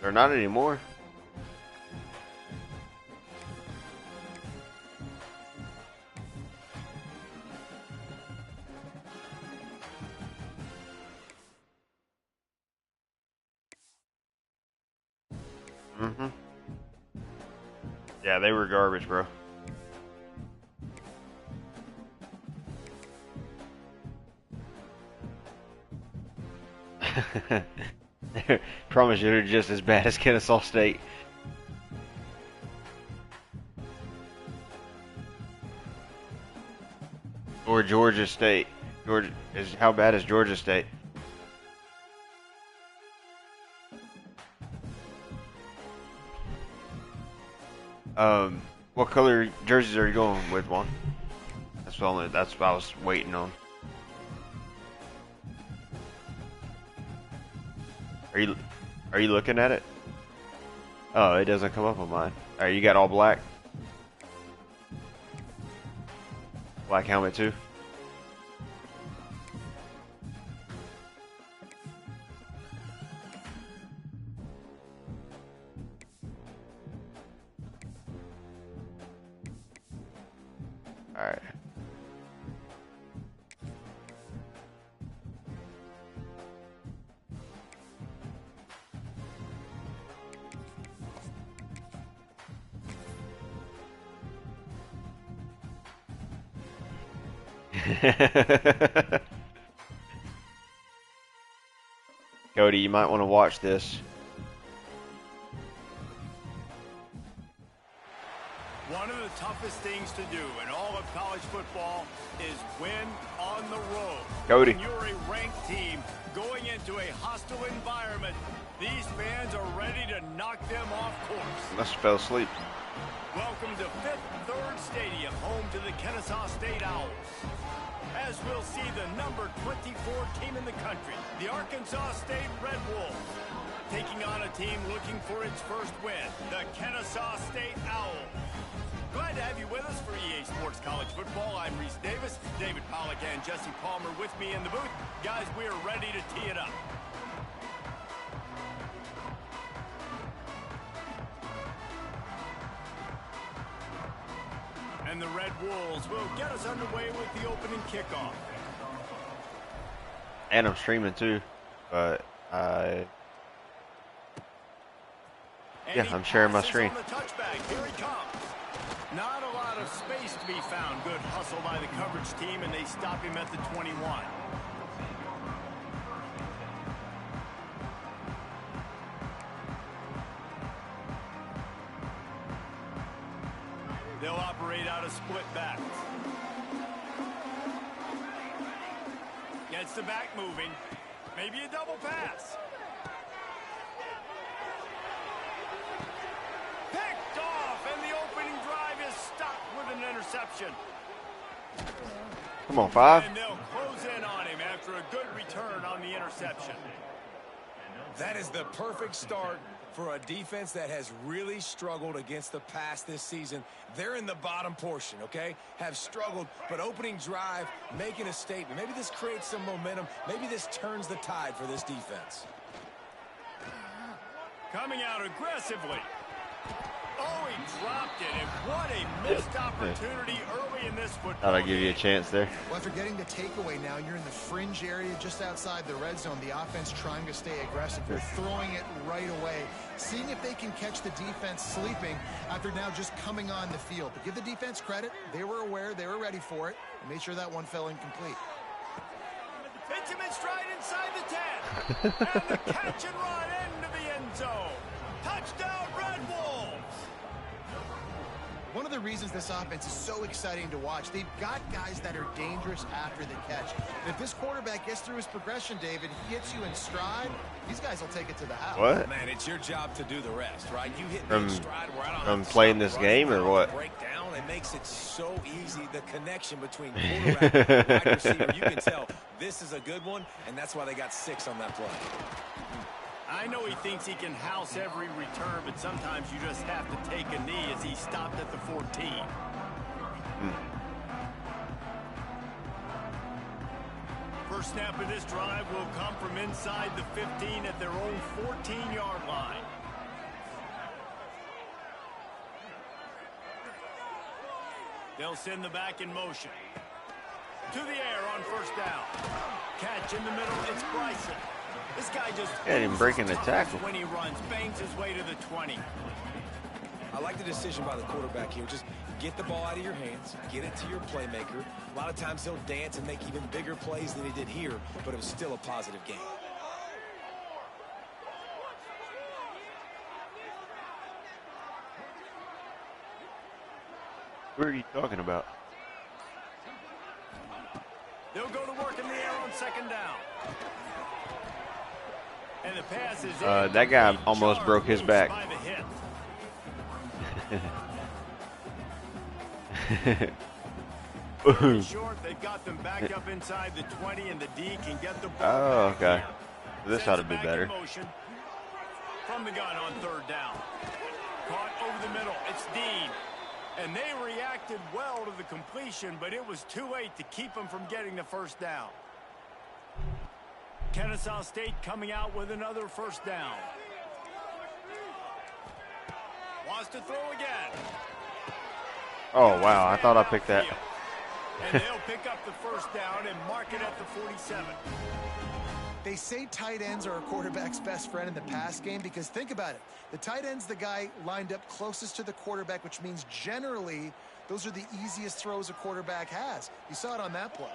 They're not anymore. Mm-hmm. Yeah, they were garbage, bro. Promise you, they're just as bad as Kennesaw State. Or Georgia State. Georgia is how bad is Georgia State? What color jerseys are you going with, Juan? That's what I was waiting on. Are you looking at it? Oh, it doesn't come up on mine. Alright, you got all black? Black helmet too? Alright. Cody, you might want to watch this. One of the toughest things to do in all of college football is win on the road. Cody. When you're a ranked team going into a hostile environment, these fans are ready to knock them off course. Must have fell asleep. Welcome to Fifth Third Stadium, home to the Kennesaw State Owls. As we'll see the number 24 team in the country, the Arkansas State Red Wolves, taking on a team looking for its first win, the Kennesaw State Owls. Glad to have you with us for EA Sports College Football. I'm Reese Davis, David Pollack and Jesse Palmer with me in the booth. Guys, we are ready to tee it up. And the Red Wolves will get us underway with the opening kickoff. And I'm streaming too, but yeah, I'm sharing my screen. On the touchback. Here he comes. Not a lot of space to be found. Good hustle by the coverage team, and they stop him at the 21. They'll operate out of split backs. Gets the back moving. Maybe a double pass. Picked off, and the opening drive is stopped with an interception. Come on, 5. And they'll close in on him after a good return on the interception. That is the perfect start for a defense that has really struggled against the pass this season. They're in the bottom portion, okay? Have struggled, but opening drive, making a statement. Maybe this creates some momentum. Maybe this turns the tide for this defense. Coming out aggressively. Oh, he dropped it, and what a missed opportunity early in this football Thought I'd give you a chance there. Well, after getting the takeaway now, you're in the fringe area just outside the red zone. The offense trying to stay aggressive. They're throwing it right away, seeing if they can catch the defense sleeping after now just coming on the field. But give the defense credit. They were aware. They were ready for it. Made sure that one fell incomplete. Hits him in stride inside the 10. And the catch and run into the end zone. Touchdown, Red Wolves. One of the reasons this offense is so exciting to watch, they've got guys that are dangerous after the catch. And if this quarterback gets through his progression, David, he hits you in stride, these guys will take it to the house. What? Man, it's your job to do the rest, right? You hit me in stride where I don't have From to playing stop this running, game or I don't what? break down. It makes it so easy, the connection between quarterback and wide receiver. You can tell this is a good one, and that's why they got 6 on that play. I know he thinks he can house every return, but sometimes you just have to take a knee as he stopped at the 14. First snap of this drive will come from inside the 15 at their own 14-yard line. They'll send the back in motion. To the air on first down. Catch in the middle, it's Bryson. This guy just Yeah, didn't break in the tackle. when he runs, bangs his way to the 20. I like the decision by the quarterback here. Just get the ball out of your hands, get it to your playmaker. A lot of times he'll dance and make even bigger plays than he did here, but it was still a positive game. What are you talking about? They'll go to work in the air on second down. And the pass is that guy almost broke his back. by the hip. Short, they've got them backed up inside the 20, and the D can get the ball. Oh, back okay. here. This Sends ought to it be back better. in motion. From the gun on third down. Caught over the middle. It's Dean. And they reacted well to the completion, but it was too late to keep them from getting the first down. Kennesaw State coming out with another first down. Wants to throw again. Oh, wow. I thought I picked that. And they'll pick up the first down and mark it at the 47. They say tight ends are a quarterback's best friend in the pass game because think about it. The tight end's the guy lined up closest to the quarterback, which means generally those are the easiest throws a quarterback has. You saw it on that play.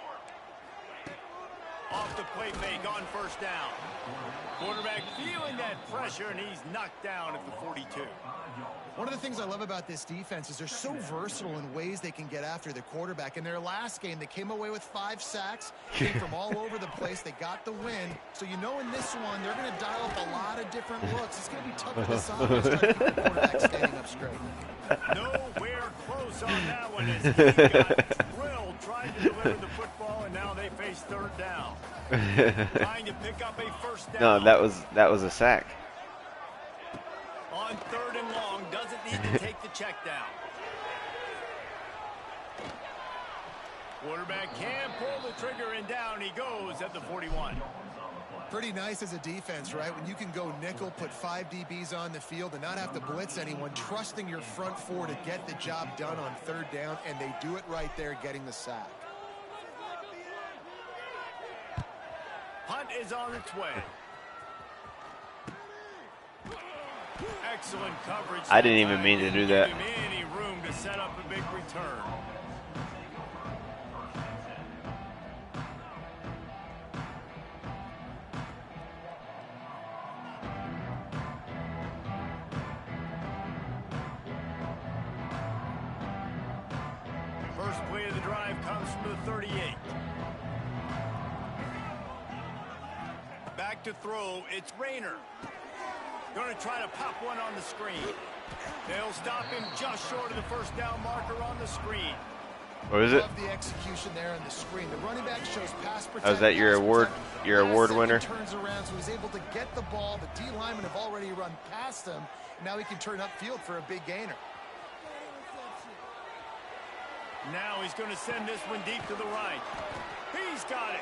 Off the play fake on first down. Quarterback feeling that pressure, and he's knocked down at the 42. One of the things I love about this defense is they're so versatile in ways they can get after the quarterback. In their last game, they came away with 5 sacks, came from all over the place. They got the win. So you know in this one, they're going to dial up a lot of different looks. It's going to be tough for the Sounders to keep the quarterback standing up straight. Nowhere close on that one as he got drilled trying to deliver the football, and now they face third down. Trying to pick up a first down. No, that was a sack. On third and long, doesn't need to take the check down. Quarterback can pull the trigger, and down he goes at the 41. Pretty nice as a defense, right? When you can go nickel, put 5 DBs on the field and not have to blitz anyone, trusting your front four to get the job done on third down, and they do it right there, getting the sack. Hunt is on its way. Excellent coverage. I didn't even mean to do that. Didn't give him any room to set up a big return. First play of the drive comes from the 38. Back to throw, it's Rayner. Going to try to pop one on the screen. They'll stop him just short of the first down marker on the screen. What is it? Love the execution there on the screen. The running back shows pass protect. Oh, is that your pass award? protect. Your Last award second winner? Turns around, so he's able to get the ball. The D linemen have already run past him. Now he can turn upfield for a big gainer. Now he's going to send this one deep to the right. He's got it.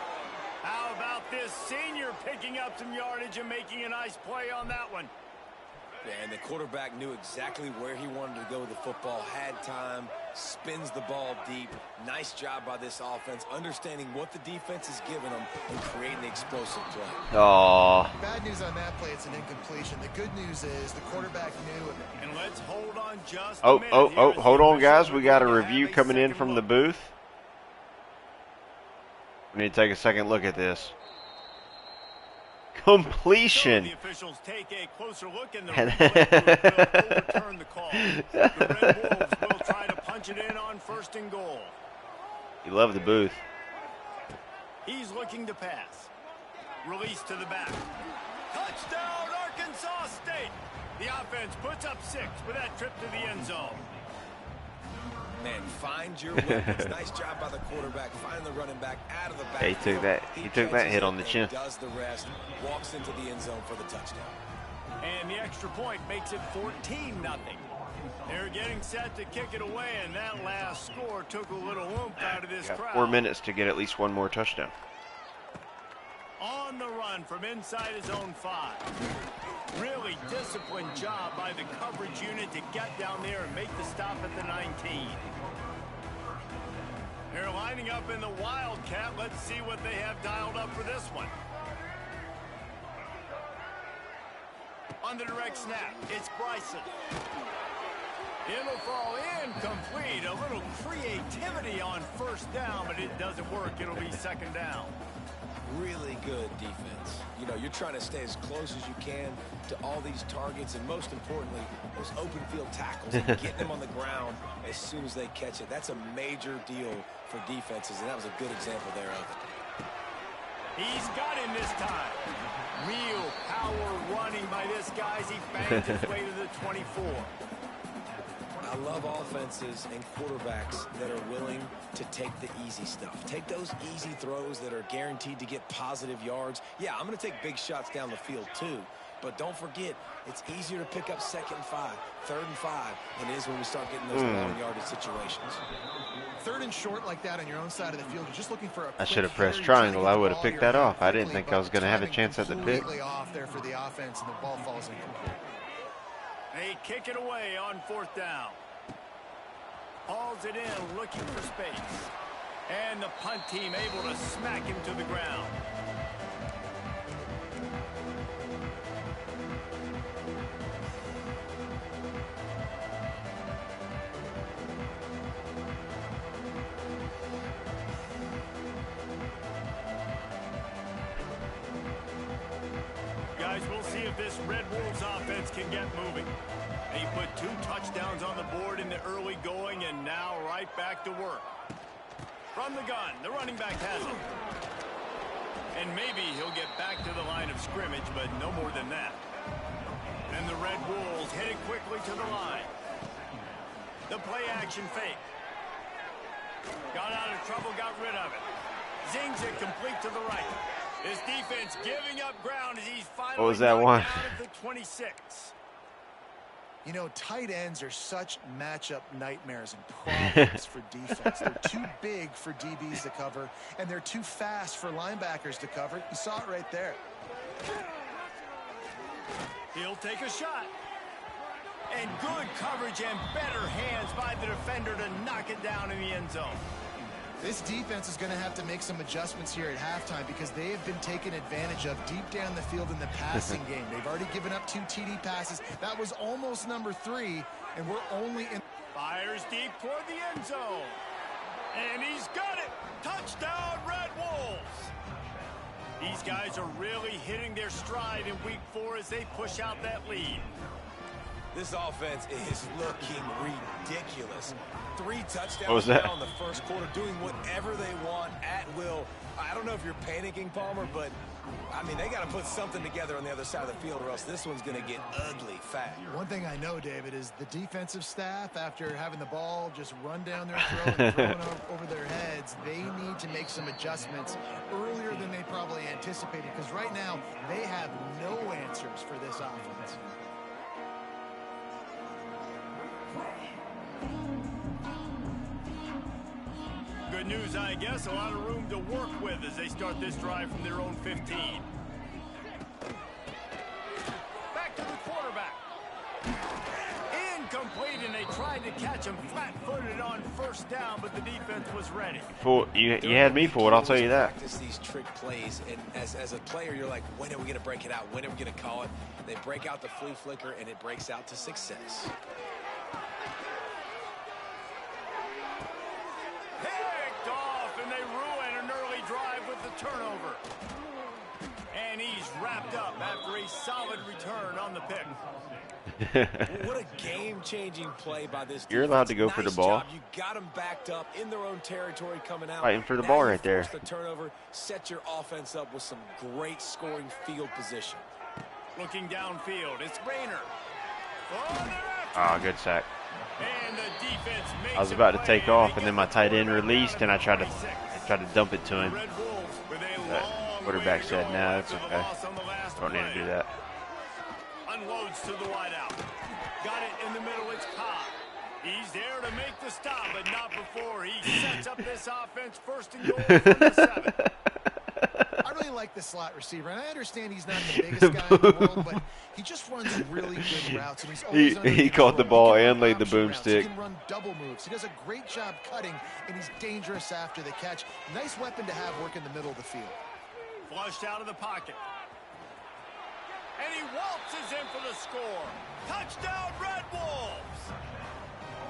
How about this senior picking up some yardage and making a nice play on that one? And the quarterback knew exactly where he wanted to go with the football, had time, spins the ball deep. Nice job by this offense, understanding what the defense is giving them and creating the explosive play. Aw. Bad news on that play, it's an incompletion. The good news is the quarterback knew it. And let's hold on just Oh, a minute oh, here oh, as hold the on, guys. officials We got a are going to review have a coming in second from the look. booth. We need to take a second look at this. So Completion. the officials take a closer look and the replay will overturn the call. The Red Wolves will try to punch it in on first and goal. You love the booth. He's looking to pass. Release to the back. Touchdown, Arkansas State. The offense puts up 6 with that trip to the end zone. Man, find your weapons. Nice job by the quarterback. Find the running back out of the back. Yeah, he took that hit on the chin. Does the rest. Walks into the end zone for the touchdown. And the extra point makes it 14-0. They're getting set to kick it away, and that last score took a little oomph out of this crowd. 4 minutes to get at least one more touchdown. On the run from inside his own 5. Really disciplined job by the coverage unit to get down there and make the stop at the 19. They're lining up in the Wildcat. Let's see what they have dialed up for this one. On the direct snap, it's Bryson. It'll fall incomplete. A little creativity on first down, but it doesn't work. It'll be second down. Really good defense. You know, you're trying to stay as close as you can to all these targets, and most importantly, those open field tackles and getting them on the ground as soon as they catch it. That's a major deal for defenses, and that was a good example there of it. He's got him this time. Real power running by this guy as he bangs his way to the 24. I love offenses and quarterbacks that are willing to take the easy stuff. Take those easy throws that are guaranteed to get positive yards. Yeah, I'm going to take big shots down the field too. But don't forget, it's easier to pick up 2nd and 5, 3rd and 5 than it is when we start getting those long yardage situations. 3rd and short like that on your own side of the field. You're just looking for a I should have pressed triangle. I would have picked that off. I didn't think I was going to have a chance at the pick. Off there for the offense, and the ball falls incomplete. They kick it away on 4th down. Hauls it in, looking for space. And the punt team able to smack him to the ground. Guys, we'll see if this Red Wolves offense can get moving. He put 2 touchdowns on the board in the early going, and now right back to work. From the gun, the running back has it. And maybe he'll get back to the line of scrimmage, but no more than that. And the Red Wolves headed quickly to the line. The play action fake. Got out of trouble, got rid of it. Zings it complete to the right. His defense giving up ground as he's finally what was that one? down at the 26. You know, tight ends are such matchup nightmares and problems for defense. They're too big for DBs to cover, and they're too fast for linebackers to cover. You saw it right there. He'll take a shot. And good coverage and better hands by the defender to knock it down in the end zone. This defense is going to have to make some adjustments here at halftime because they have been taken advantage of deep down the field in the passing game. They've already given up 2 TD passes. That was almost number 3, and we're only in. Fires deep toward the end zone. And he's got it. Touchdown, Red Wolves. These guys are really hitting their stride in week 4 as they push out that lead. This offense is looking ridiculous. 3 touchdowns now in the first quarter, doing whatever they want at will. I don't know if you're panicking, Palmer, but, I mean, they got to put something together on the other side of the field or else this one's going to get ugly fast. One thing I know, David, is the defensive staff, after having the ball just run down their throat and thrown over their heads, they need to make some adjustments earlier than they probably anticipated because right now they have no answers for this offense. Good news, I guess. A lot of room to work with as they start this drive from their own 15. Back to the quarterback. Incomplete, and they tried to catch him flat-footed on first down, but the defense was ready. You had me for it, I'll tell you that. Practice these trick plays, and as a player, you're like, when are we going to break it out? When are we going to call it? They break out the flea flicker, and it breaks out to success. Picked off, and they ruin an early drive with the turnover. And he's wrapped up after a solid return on the pick. What a game-changing play by this defense. You're allowed to go for the ball. Job. You got them backed up in their own territory coming out. Fighting for the now ball you right there. force the turnover, set your offense up with some great scoring field position. Looking downfield, it's Rayner. Ah, good sack. And the defense makes I was about to a take play, off, and they then get my the tight end quarterback released, out and I at tried 26. to dump it to The him. Red Wolves with a But long quarterback way to said, go "Nah, it's after the okay. loss on the last Don't need to play. do that." Unloads to the wideout. Got it in the middle. It's Cobb. He's there to make the stop, but not before he sets up this offense first and goal from the 7. I really like the slot receiver, and I understand he's not the biggest guy in the world, but he just runs really good routes, and he's always under He control. caught the ball He can and run laid the option routes. boomstick. He can run double moves. He does a great job cutting, and he's dangerous after the catch. Nice weapon to have work in the middle of the field. Flushed out of the pocket. And he waltzes in for the score. Touchdown, Red Wolves!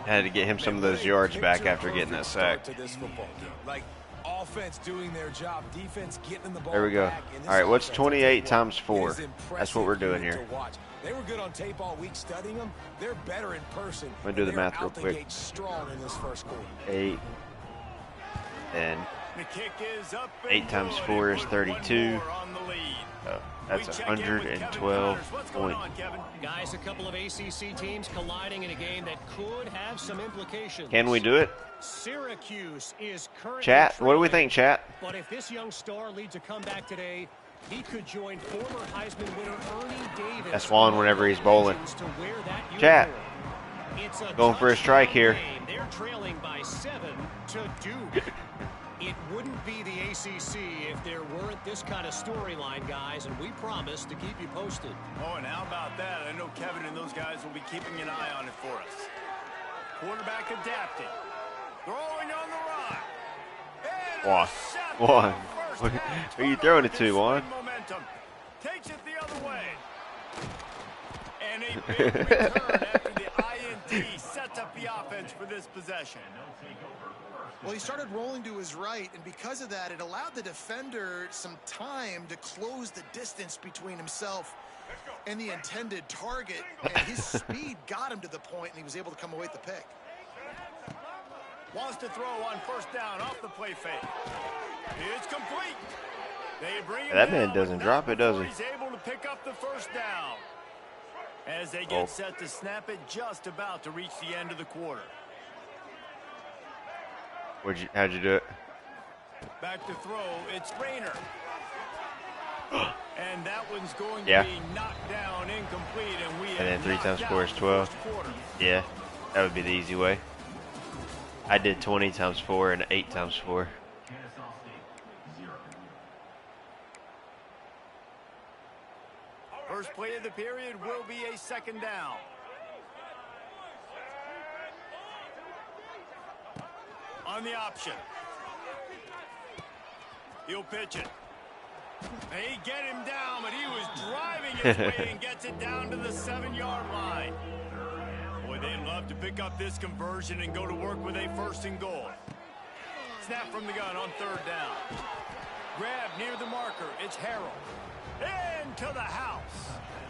Had to get him some of those yards back after getting that sack. To this football game. Like offense doing their job, defense getting the ball. There we go. back, and this All right, what's offense, 28 I tell you times what, 4? it is That's what we're doing impressive here. to watch. They were good on tape all week studying them. They're better in person. I'm gonna do the and they're math real out the quick. gate strong in this first quarter. 8, and The kick is up 8 times and 4 is good. One 32. more on the lead. That's We check in with Kevin 112 Connors. What's going points. on, Kevin? Guys, a couple of ACC teams colliding in a game that could have some implications. Can we do it? Syracuse is currently Chat, what do we trailing, think, chat? But if this young star leads a comeback today, he could join former Heisman winner Ernie Davis. That's Juan whenever he's bowling. To wear that Chat. uniform. It's a Going for a strike here. touchdown game. They're trailing by 7 to Duke. It wouldn't be the ACC if there weren't this kind of storyline, guys, and we promise to keep you posted. Oh, and how about that? I know Kevin and those guys will be keeping an eye on it for us. Quarterback adapting. Throwing on the run. And Juan. intercepted. Juan. First Who half are you throwing it to, turnover Juan? can swing momentum. Takes it the other way. And a big return after the INT sets up the offense for this possession. Well, he started rolling to his right, and because of that, it allowed the defender some time to close the distance between himself and the intended target, and his speed got him to the point, and he was able to come away with the pick. Wants to throw on first down off the play fake. It's complete. They bring him That man down, doesn't but drop not it, does before he? He's able to pick up the first down. As they get set to snap it, just about to reach the end of the quarter. How'd you do it? Back to throw, it's Rayner. And that one's going Yeah. to be knocked down, incomplete, and we And then have 3 knocked times 4 is out the 12. first quarter. Yeah, that would be the easy way. I did 20 times 4 and 8 times 4. First play of the period will be a second down. On the option. He'll pitch it. They get him down, but he was driving his way and gets it down to the 7-yard line. Boy, they'd love to pick up this conversion and go to work with a first and goal. Snap from the gun on third down. Grab near the marker. It's Harrell. Into the house.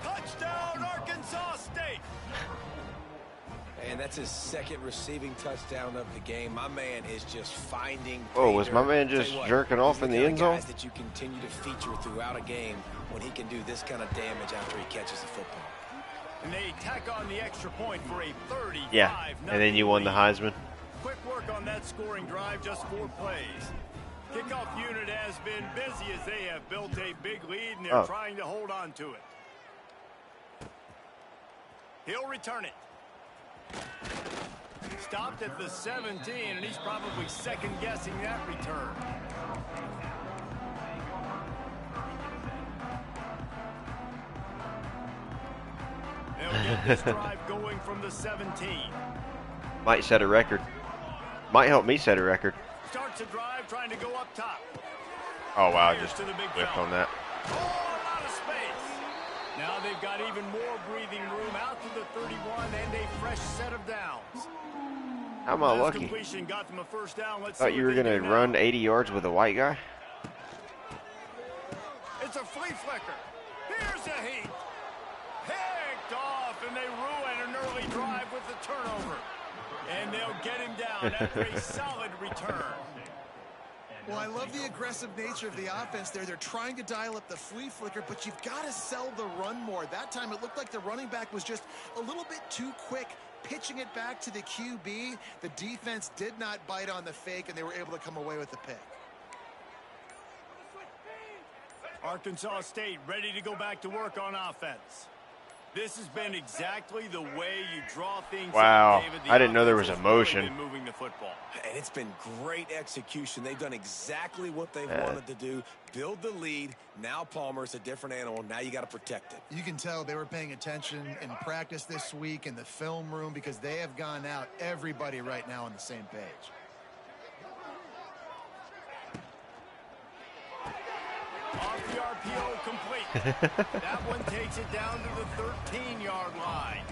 Touchdown, Arkansas State. And that's his second receiving touchdown of the game. My man is just finding. Oh, was my man Tell just you what, jerking off he's in the kind of end zone? guys that you continue to feature throughout a game when he can do this kind of damage after he catches the football. And they tack on the extra point for a 35. Yeah, and then you won the Heisman. Quick work on that scoring drive, just 4 plays. Kickoff unit has been busy as they have built a big lead, and they're trying to hold on to it. He'll return it. Stopped at the 17, and he's probably second-guessing that return. They'll get this drive going from the 17. Might set a record. Might help me set a record. Starts a drive trying to go up top. Oh, wow, Fires just to the big whiffed fella. on that. Oh, a lot of space. Now they've got even more breathing room out to the 31 and a fresh set of downs. How am I Last lucky? completion got them a first down. Let's Thought see you what were they going do to now. run 80 yards with a white guy? It's a flea flicker. Here's a heat. Picked off, and they ruin an early drive with the turnover. And they'll get him down after a solid return. Well, I love the aggressive nature of the offense there. They're trying to dial up the flea flicker, but you've got to sell the run more. That time it looked like the running back was just a little bit too quick pitching it back to the QB. The defense did not bite on the fake, and they were able to come away with the pick. Arkansas State ready to go back to work on offense. This has been exactly the way you draw things Wow, up, David. I didn't know there was a motion. Really been moving the football. And it's been great execution. They've done exactly what they wanted to do. Build the lead. Now Palmer's a different animal. Now you got to protect it. You can tell they were paying attention in practice this week in the film room because they have gone out, everybody right now on the same page. Off the RPO complete. That one takes it down to the 13-yard line.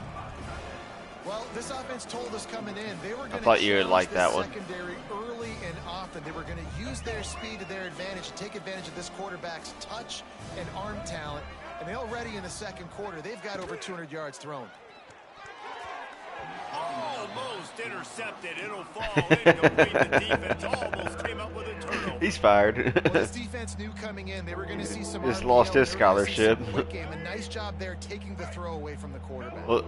Well, this offense told us coming in they were going to thought you would like that one. Secondary early and often. They were going to use their speed to their advantage and take advantage of this quarterback's touch and arm talent. And already in the second quarter, they've got over 200 yards thrown. Almost intercepted. It'll fall incomplete. The defense almost came up with a turnover. He's fired. Well, this defense knew coming in they were going to see some. Just RPO, lost his they were gonna see scholarship. some quick game. A nice job there taking the throw away from the quarterback. Well,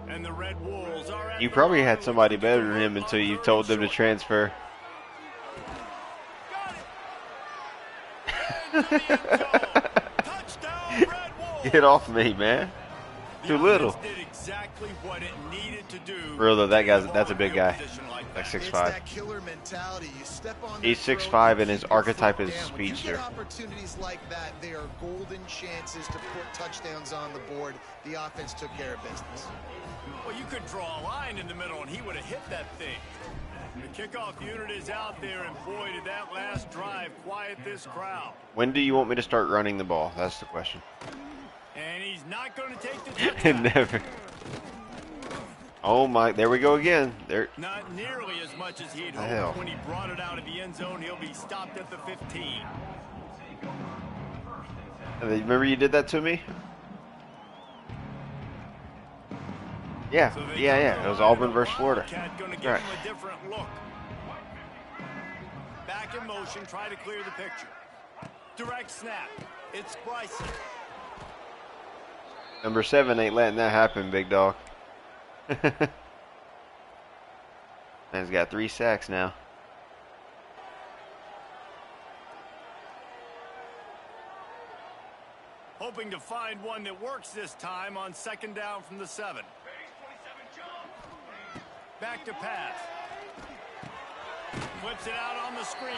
And the Red Wolves are at you the probably line. had somebody better than him until you told them to transfer. Got it. Into the end zone. Touchdown, Red Wolves. Get off me, man. Too little. Did exactly what it needed to do. Real though, that's a big guy. Like It's 6'5". that killer mentality. You step on He's the 6'5", and his throat, you archetype keep is the foot down. When you speedster. get opportunities like that, they are golden chances to put touchdowns on the board. The offense took care of business. Well, you could draw a line in the middle, and he would have hit that thing. The kickoff unit is out there, and boy, did that last drive quiet this crowd. When do you want me to start running the ball? That's the question. And he's not going to take the touchdown. Never. Oh my! There we go again. There. Not nearly as much as he'd Hell. hoped when he brought it out of the end zone. He'll be stopped at the 15. Remember you did that to me? Yeah, So they yeah. come It to was the line, Auburn and versus Florida. Wildcat gonna give Right. him a different look. Back in motion, try to clear the picture. Direct snap. It's Bryson. Number 7 ain't letting that happen, big dog. Man's got 3 sacks now. Hoping to find one that works this time on second down from the 7. Back to pass. Flips it out on the screen.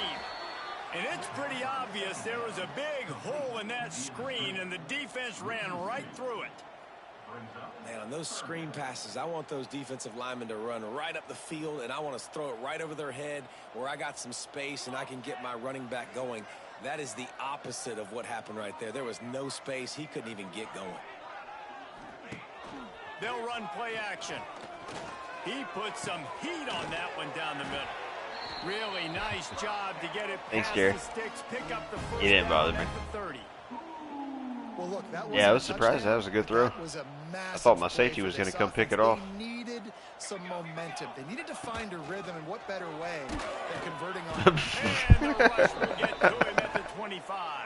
And it's pretty obvious there was a big hole in that screen, and the defense ran right through it. Man, on those screen passes, I want those defensive linemen to run right up the field, and I want to throw it right over their head where I got some space and I can get my running back going. That is the opposite of what happened right there. There was no space. He couldn't even get going. They'll run play action. He put some heat on that one down the middle. Really nice job to get it Thanks, past Jerry. the sticks, pick up the first You didn't bother down me. at the 30. Well, look, that was Yeah, I a was surprised. touchdown. That was a good throw. That was a massive thought my play safety for was gonna this come pick it offense. off. They needed some momentum. They needed to find a rhythm, and what better way than converting on. And the rush will get to him at the 25.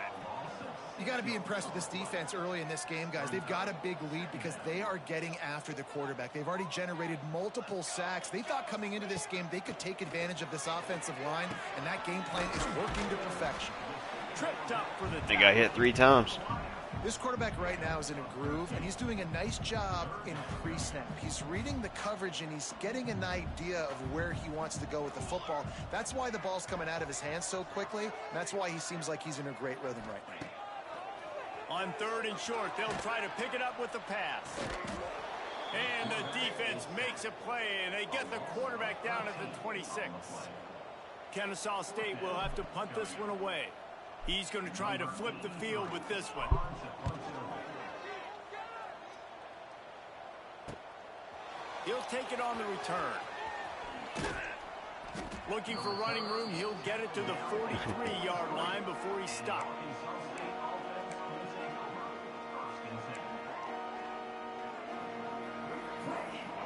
You got to be impressed with this defense early in this game, guys. They've got a big lead because they are getting after the quarterback. They've already generated multiple sacks. They thought coming into this game they could take advantage of this offensive line, and that game plan is working to perfection. Tripped up for the They got hit 3 times. This quarterback right now is in a groove, and he's doing a nice job in pre-snap. He's reading the coverage, and he's getting an idea of where he wants to go with the football. That's why the ball's coming out of his hands so quickly, and that's why he seems like he's in a great rhythm right now. On 3rd and short, they'll try to pick it up with the pass. And the defense makes a play, and they get the quarterback down at the 26. Kennesaw State will have to punt this one away. He's going to try to flip the field with this one. He'll take it on the return. Looking for running room, he'll get it to the 43-yard line before he stops.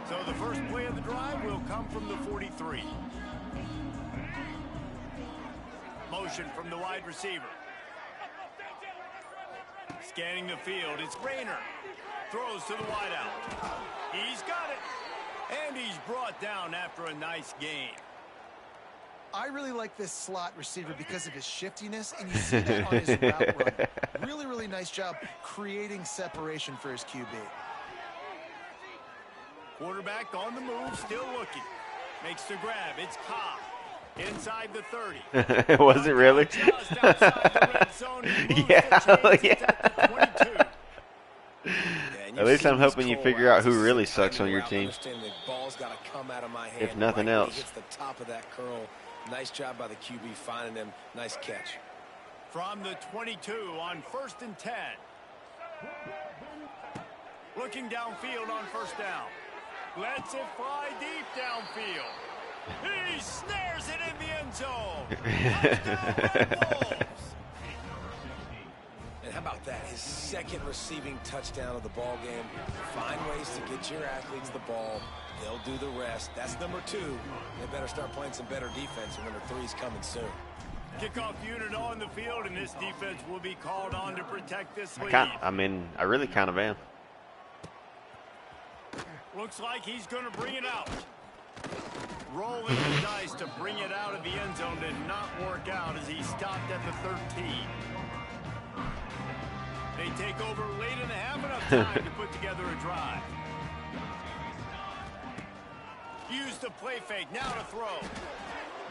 So the first play of the drive will come from the 43. Motion from the wide receiver. Scanning the field, it's Rayner. Throws to the wideout. He's got it. And he's brought down after a nice gain. I really like this slot receiver because of his shiftiness, and you see that on his route run. Really, really nice job creating separation for his QB. Quarterback on the move, still looking. Makes the grab. It's Cobb. Inside the 30. Was it really? Just outside the red zone. He moves Yeah, the chains. yeah. It's at the 22. And At you least see I'm these hoping you curl figure out routes. who This is really the sucks kind on of your route team. understanding the ball's got to come out of my hand. If nothing right when else. he hits the top of that curl. Nice job by the QB finding him. Nice catch. From the 22 on 1st and 10. Looking downfield on first down. Lets it fly deep downfield. He snares it in the end zone. Touchdown, Red Wolves. And how about that? His second receiving touchdown of the ball game. Find ways to get your athletes the ball. They'll do the rest. That's number 2. They better start playing some better defense, and number 3's coming soon. Kickoff unit on the field, and this defense will be called on to protect this lead. I really kind of am. Looks like he's going to bring it out. Rolling the dice to bring it out of the end zone did not work out as he stopped at the 13. They take over late and have enough time to put together a drive. Use the play fake, now to throw.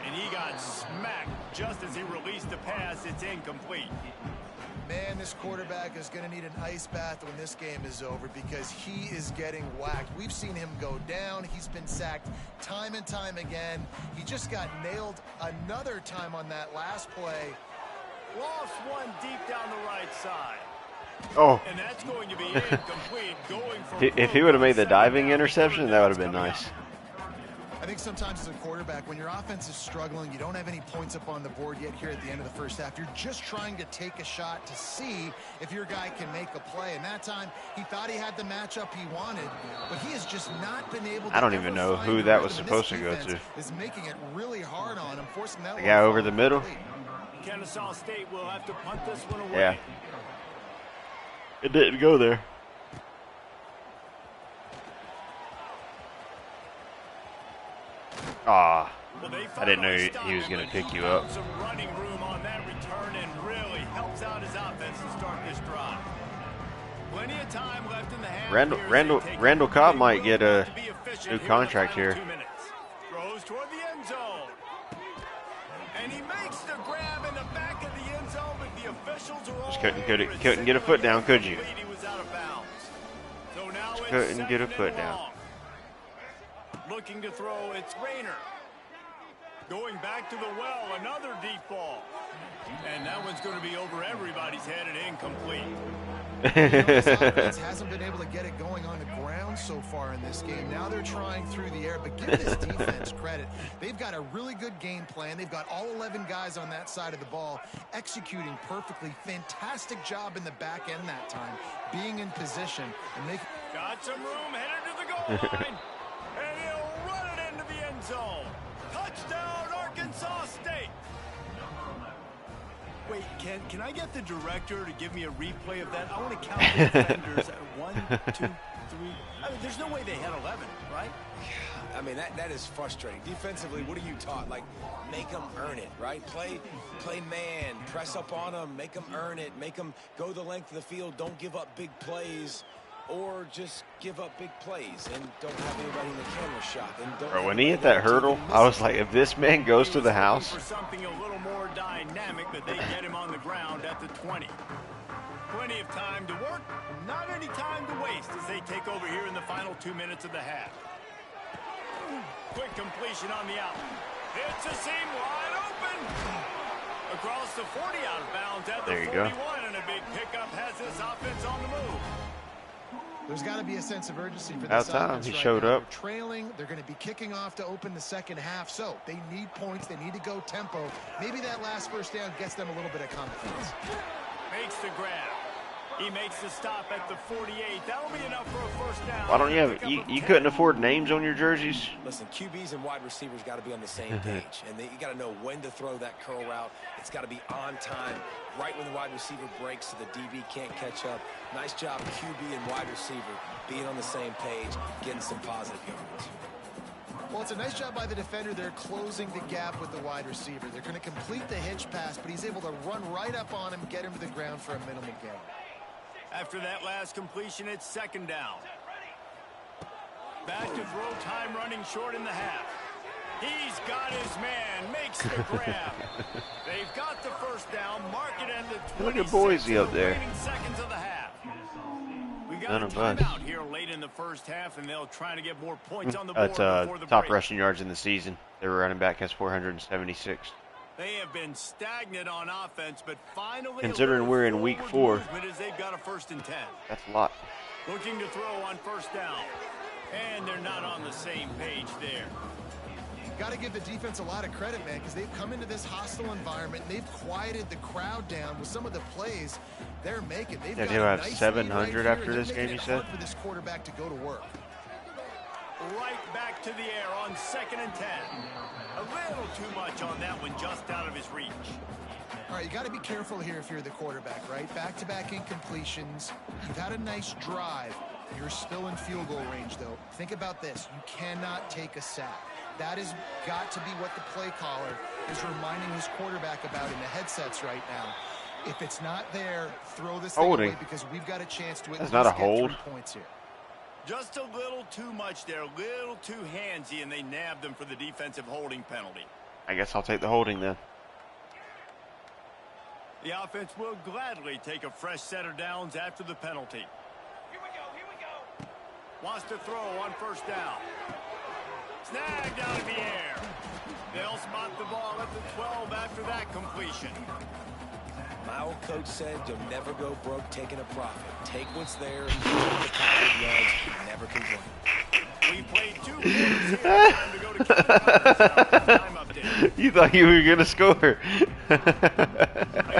And he got smacked just as he released the pass. It's incomplete. Man, this quarterback is going to need an ice bath when this game is over because he is getting whacked. We've seen him go down. He's been sacked time and time again. He just got nailed another time on that last play. Lost one deep down the right side. Oh, And that's going to be incomplete. Going for if he would have made the diving interception, that would have been nice. I think sometimes as a quarterback, when your offense is struggling, you don't have any points up on the board yet here at the end of the first half. You're just trying to take a shot to see if your guy can make a play. And that time, he thought he had the matchup he wanted, but he has just not been able to. I don't even know who that was supposed to go to. Is making it really hard on him, forcing that The one guy to over fall the middle? incomplete. Arkansas State will have to punt this one away. Yeah. It didn't go there. Ah, Well, they I didn't know finally he stopped was him, going to but pick he you up. found some running room on that return and really helps out his offense to start this drive. Plenty of time left in the half. Randall Cobb might get a new new contract here. Throws toward the end zone. And he makes the grab in the back of the end zone, but the officials are all Just couldn't get a foot down, could you? He was out of bounds. So now it's Couldn't get a second foot and down. long. Looking to throw, it's Rayner. Going back to the well, another deep ball. And that one's going to be over everybody's head and incomplete. This offense hasn't been able to get it going on the ground so far in this game. Now they're trying through the air, but give this defense credit. They've got a really good game plan. They've got all 11 guys on that side of the ball executing perfectly. Fantastic job in the back end that time, being in position and making. Got some room, headed to the goal line. And he'll run it into the end zone. Touchdown, Arkansas State. Wait, can I get the director to give me a replay of that? I want to count the defenders. 1, 2, 3. I mean, there's no way they had 11, right? I mean, that is frustrating. Defensively, what are you taught? Like, make them earn it, right? Play man, press up on them, make them earn it, make them go the length of the field, don't give up big plays, or just give up big plays and don't have anybody in the camera shot. And don't Bro, when he hit that hurdle, I was like, if this man goes to the house. For something a little more dynamic, but they get him on the ground at the 20. Plenty of time to work, not any time to waste as they take over here in the final 2 minutes of the half. Quick completion on the out. It's a seam wide open. Across the 40 out of bounds at the There you 41, go. and a big pickup has this offense on the move. There's got to be a sense of urgency for About this time offense he right showed now. up. They're trailing. They're going to be kicking off to open the second half. So they need points. They need to go tempo. Maybe that last first down gets them a little bit of confidence. Makes the grab. He makes the stop at the 48. That'll be enough for a first down. Why don't you have Pickup of you 10. couldn't afford names on your jerseys? Listen, QBs and wide receivers got to be on the same page, and you got to know when to throw that curl route. It's got to be on time, right when the wide receiver breaks so the DB can't catch up. Nice job, QB and wide receiver, being on the same page, getting some positive yards. Well, it's a nice job by the defender. They're closing the gap with the wide receiver. They're going to complete the hitch pass, but he's able to run right up on him, get him to the ground for a minimal gain. After that last completion, it's second down. Back to throw, time running short in the half. He's got his man, makes the grab. They've got the first down, mark it at the 26. Look at Boise up there. Seconds of the half. We got None a of us. timeout here late in the first half, and they'll try to get more points on the board That's before the top break. rushing yards in the season. Their running back has 476. They have been stagnant on offense, but finally, Considering we're in week 4, as they've got a 1st and 10. that's a lot. Looking to throw on first down, and they're not on the same page there. Got to give the defense a lot of credit, man, because they've come into this hostile environment. And they've quieted the crowd down with some of the plays they're making. They've got they'll a have nice 700 lead right after here, and this they're game, making you it said? hard for this quarterback to go to work. Right back to the air on 2nd and 10. A little too much on that one, just out of his reach. All right, you got to be careful here if you're the quarterback, right? Back-to-back incompletions. You've had a nice drive. You're still in field goal range, though. Think about this. You cannot take a sack. That has got to be what the play caller is reminding his quarterback about in the headsets right now. If it's not there, throw this thing Holding. away because we've got a chance to at That's least not a get hold. 3 points here. Just a little too much there, a little too handsy, and they nabbed them for the defensive holding penalty. I guess I'll take the holding then. The offense will gladly take a fresh set of downs after the penalty. Here we go. Wants to throw on first down. Snagged out in the air. They'll spot the ball at the 12 after that completion. My old coach said you'll never go broke taking a profit. Take what's there, the pocket yards, never complain. We played 2 quarters here. Time to go to time update. You thought you were going to score. I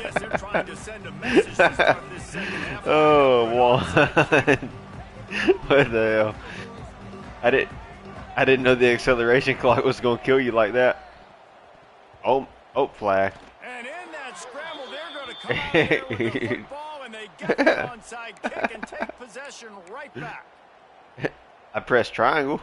guess they're trying to send a message to start this second half. Oh, one. What the hell? I didn't know the acceleration clock was going to kill you like that. Oh, flag. And in that scramble, they're going to come out here with the football, and they get the onside kick and take possession right back. I pressed triangle.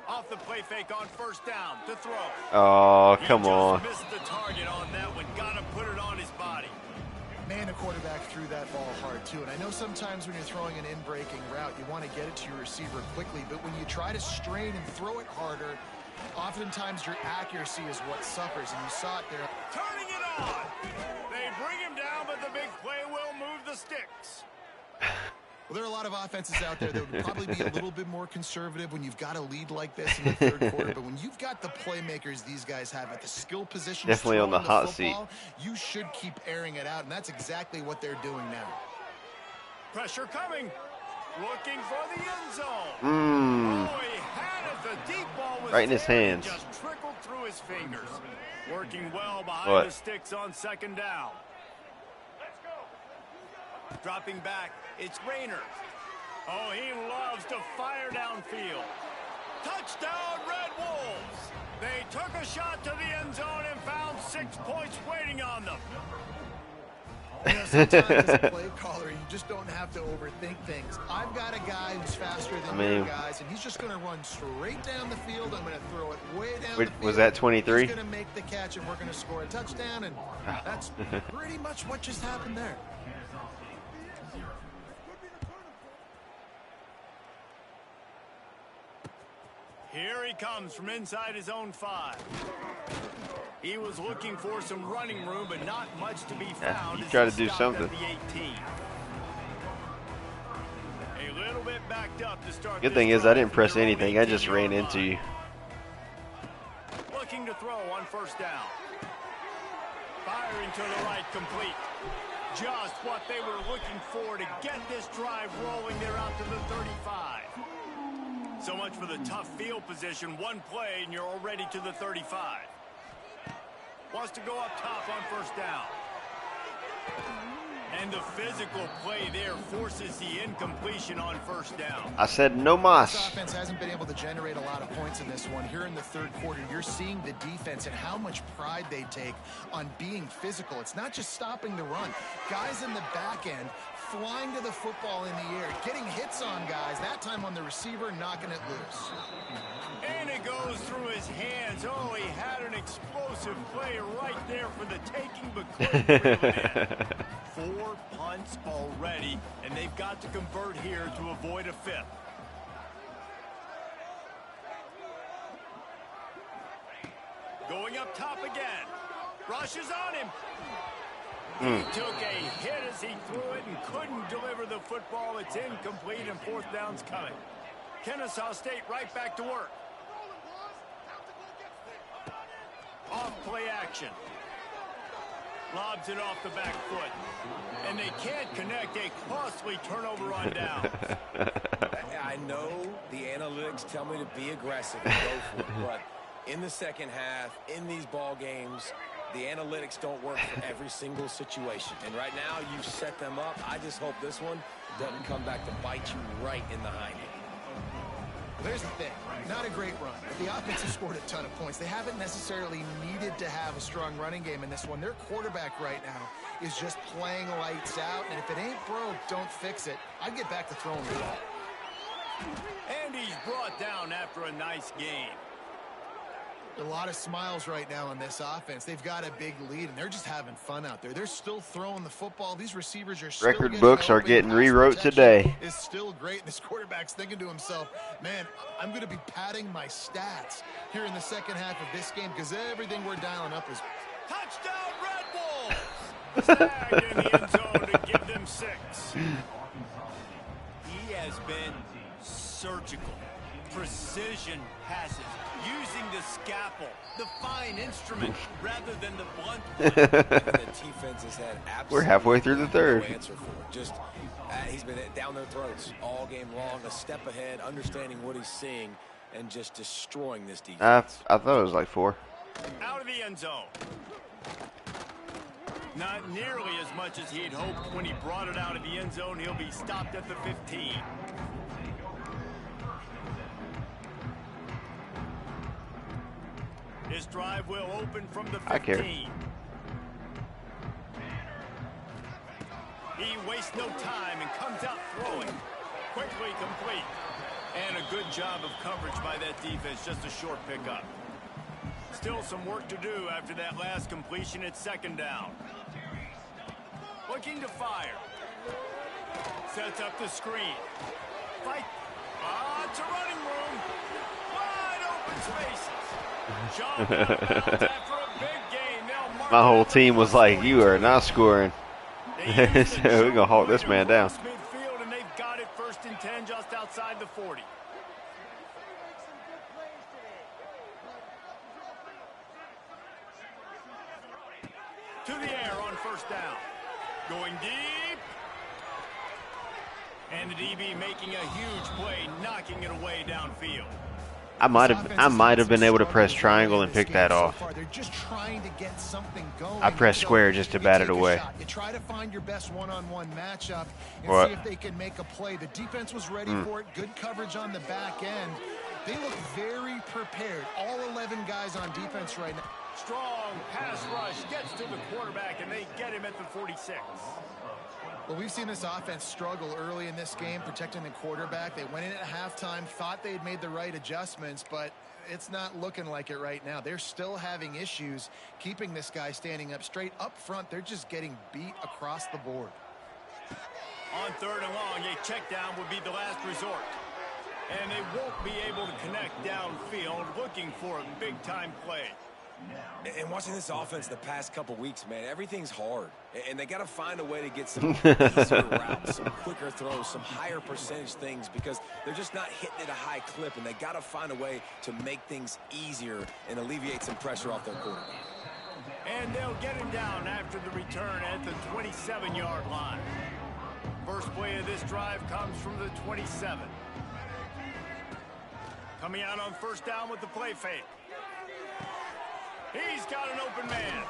Off the play fake on first down to throw. Oh, He come just on. missed the target on that one. Got to put it on his body. Man, the quarterback threw that ball hard, too. And I know sometimes when you're throwing an in-breaking route, you want to get it to your receiver quickly. But when you try to strain and throw it harder, oftentimes your accuracy is what suffers. And you saw it there. Turning it on. They bring him down, but the big play will move the sticks. Well, there are a lot of offenses out there that would probably be a little bit more conservative when you've got a lead like this in the third quarter. But when you've got the playmakers these guys have at the skill positions, Definitely on the throwing hot football, you should keep airing it out, and that's exactly what they're doing now. Pressure coming. Looking for the end zone. Mmm. Oh, he had it. The deep ball was Right in his there, and hands. just trickled through his fingers. Working well behind What? the sticks on second down. Dropping back, it's Rayner. Oh, he loves to fire downfield. Touchdown, Red Wolves. They took a shot to the end zone and found 6 points waiting on them. You know, sometimes as a play caller, you just don't have to overthink things. I've got a guy who's faster than your guys, and he's just going to run straight down the field. I'm going to throw it way down the field. Was that 23? He's going to make the catch, and we're going to score a touchdown, and that's pretty much what just happened there. Here he comes from inside his own 5. He was looking for some running room, but not much to be found. you as try he to do stopped something. at the 18. A little bit backed up to start. Good this thing is I drive didn't from press their own anything. I just 18-yard ran into line. you. Looking to throw on first down. Firing to the right, complete. Just what they were looking for to get this drive rolling. They're out to the 35. So much for the tough field position. One play, and you're already to the 35. Wants to go up top on first down. And the physical play there forces the incompletion on first down. I said no This mas. offense hasn't been able to generate a lot of points in this one. Here in the third quarter, you're seeing the defense and how much pride they take on being physical. It's not just stopping the run. Guys in the back end flying to the football in the air, getting hits on guys, that time on the receiver, knocking it loose. And it goes through his hands. Oh, he had an explosive play right there for the taking, but couldn't reel it in. 4 punts already, and they've got to convert here to avoid a fifth. Going up top again. Rush is on him. He took a hit as he threw it and couldn't deliver the football. It's incomplete, and fourth down's coming. Kennesaw State right back to work. Off play action. Lobs it off the back foot. And they can't connect. A costly turnover on down. I know the analytics tell me to be aggressive and go for it, but in the second half, in these ball games, the analytics don't work for every single situation. And right now, you've set them up. I just hope this one doesn't come back to bite you right in the hind end. There's the thing. Not a great run, but the offense has scored a ton of points. They haven't necessarily needed to have a strong running game in this one. Their quarterback right now is just playing lights out, and if it ain't broke, don't fix it. I'd get back to throwing the ball. And he's brought down after a nice game. A lot of smiles right now on this offense. They've got a big lead, and they're just having fun out there. They're still throwing the football. These receivers are still Record books are getting rewrote today. Is still great. This quarterback's thinking to himself, man, I'm going to be padding my stats here in the second half of this game because everything we're dialing up is Touchdown, Red Wolves! Snagged in the end zone to give them 6. He has been surgical. Precision passes, using the scalpel, the fine instrument, rather than the blunt one. The defense has had We're halfway through the third. no answer for it. Just he's been down their throats all game long, a step ahead, understanding what he's seeing, and just destroying this defense. I thought it was like 4. Out of the end zone. Not nearly as much as he'd hoped when he brought it out of the end zone. He'll be stopped at the 15. His drive will open from the 15. I care. He wastes no time and comes out throwing. Quickly complete. And a good job of coverage by that defense. Just a short pickup. Still some work to do after that last completion. It's second down. Looking to fire. Sets up the screen. Fight. It's a running room. Wide open spaces. Jumping out of bounds after a big gain. They'll mark My whole it team was like, you are not scoring. They use the So we're going to halt this man down. across midfield, and they've got it 1st and 10 just outside the 40. To the air on 1st down. Going deep. And the DB making a huge play, knocking it away downfield. I might have been able to press triangle and pick that off. They're just trying to get something going. I pressed square just to You bat it take a away. shot. You try to find your best one-on-one matchup and What? see if they can make a play. The defense was ready for it. Good coverage on the back end. They look very prepared. All 11 guys on defense right now. Strong pass rush gets to the quarterback, and they get him at the 46. Well, we've seen this offense struggle early in this game, protecting the quarterback. They went in at halftime, thought they had made the right adjustments, but it's not looking like it right now. They're still having issues keeping this guy standing up straight. Up front, they're just getting beat across the board. On 3rd and long, a check down would be the last resort. And they won't be able to connect downfield, looking for a big-time play. And watching this offense the past couple weeks, man, everything's hard. And they got to find a way to get some easier routes, some quicker throws, some higher percentage things because they're just not hitting at a high clip. And they got to find a way to make things easier and alleviate some pressure off their quarterback. And they'll get him down after the return at the 27-yard line. First play of this drive comes from the 27. Coming out on 1st down with the play fake. He's got an open man.